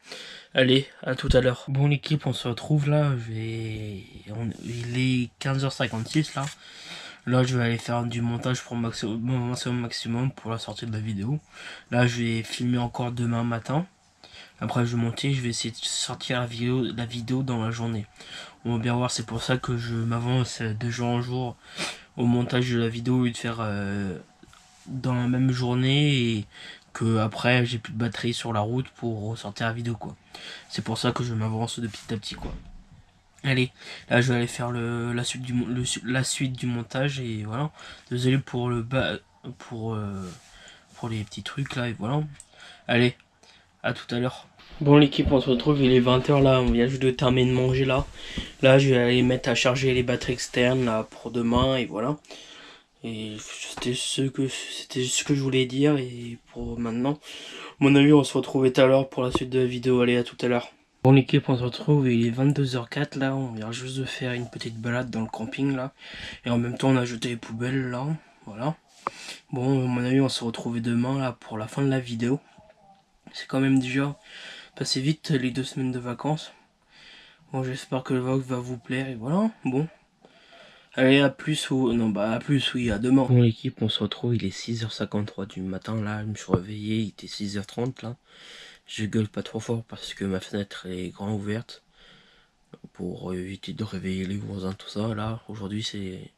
Allez, à tout à l'heure. Bon l'équipe, on se retrouve là, il est 15h56 là. Là je vais aller faire du montage pour maximum pour la sortie de la vidéo. Là je vais filmer encore demain matin. Après je vais monter, je vais essayer de sortir la vidéo dans la journée. On va bien voir, c'est pour ça que je m'avance de jour en jour au montage de la vidéo et de faire dans la même journée et que après j'ai plus de batterie sur la route pour ressortir la vidéo quoi. C'est pour ça que je m'avance de petit à petit quoi. Allez, là je vais aller faire la suite du montage et voilà. Désolé pour pour les petits trucs là et voilà. Allez, à tout à l'heure. Bon l'équipe, on se retrouve, il est 20h là, on vient juste de terminer de manger là. Là je vais aller mettre à charger les batteries externes là pour demain et voilà. Et c'était ce que je voulais dire et pour maintenant. À mon avis, on se retrouve tout à l'heure pour la suite de la vidéo. Allez, à tout à l'heure. Bon l'équipe, on se retrouve, il est 22h04 là, on vient juste de faire une petite balade dans le camping là. Et en même temps on a jeté les poubelles là, voilà. Bon, à mon avis on se retrouve demain là pour la fin de la vidéo. C'est quand même déjà passé vite les 2 semaines de vacances. Bon, j'espère que le vlog va vous plaire et voilà, bon. Allez, à plus ou... non, bah à plus, oui, à demain. Bon l'équipe, on se retrouve, il est 6h53 du matin là, je me suis réveillé, il était 6h30 là. Je gueule pas trop fort parce que ma fenêtre est grand ouverte pour éviter de réveiller les voisins, tout ça. Là, aujourd'hui c'est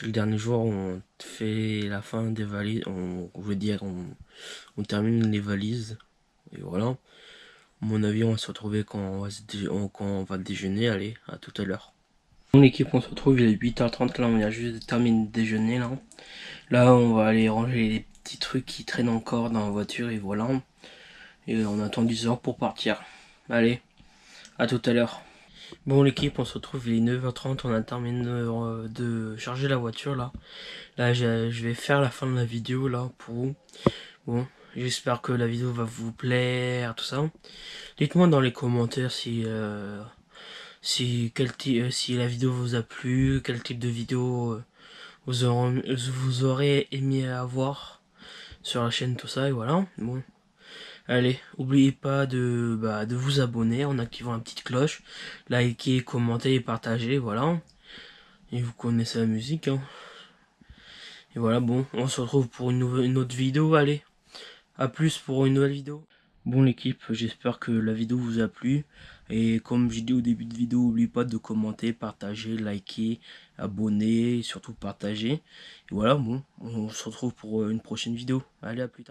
le dernier jour où on fait la fin des valises, on termine les valises. Et voilà. À mon avis, on va se retrouver quand on va déjeuner. Allez, à tout à l'heure. Mon équipe, on se retrouve, il est 8h30 là, on vient juste de terminer de déjeuner là. Là, on va aller ranger les petits trucs qui traînent encore dans la voiture et voilà. Et on attend 10 heures pour partir. Allez, à tout à l'heure. Bon l'équipe, on se retrouve, il est 9h30, on a terminé de charger la voiture là. Là je vais faire la fin de la vidéo là pour vous. Bon, j'espère que la vidéo va vous plaire, tout ça. Dites-moi dans les commentaires si la vidéo vous a plu, quel type de vidéo vous aurez aimé avoir sur la chaîne, tout ça et voilà. Bon. Allez, n'oubliez pas de vous abonner en activant la petite cloche, liker, commenter et partager, voilà. Et vous connaissez la musique, hein. Et voilà, bon, on se retrouve pour une autre vidéo, allez. À plus pour une nouvelle vidéo. Bon l'équipe, j'espère que la vidéo vous a plu. Et comme j'ai dit au début de vidéo, n'oubliez pas de commenter, partager, liker, abonner et surtout partager. Et voilà, bon, on se retrouve pour une prochaine vidéo. Allez, à plus tard.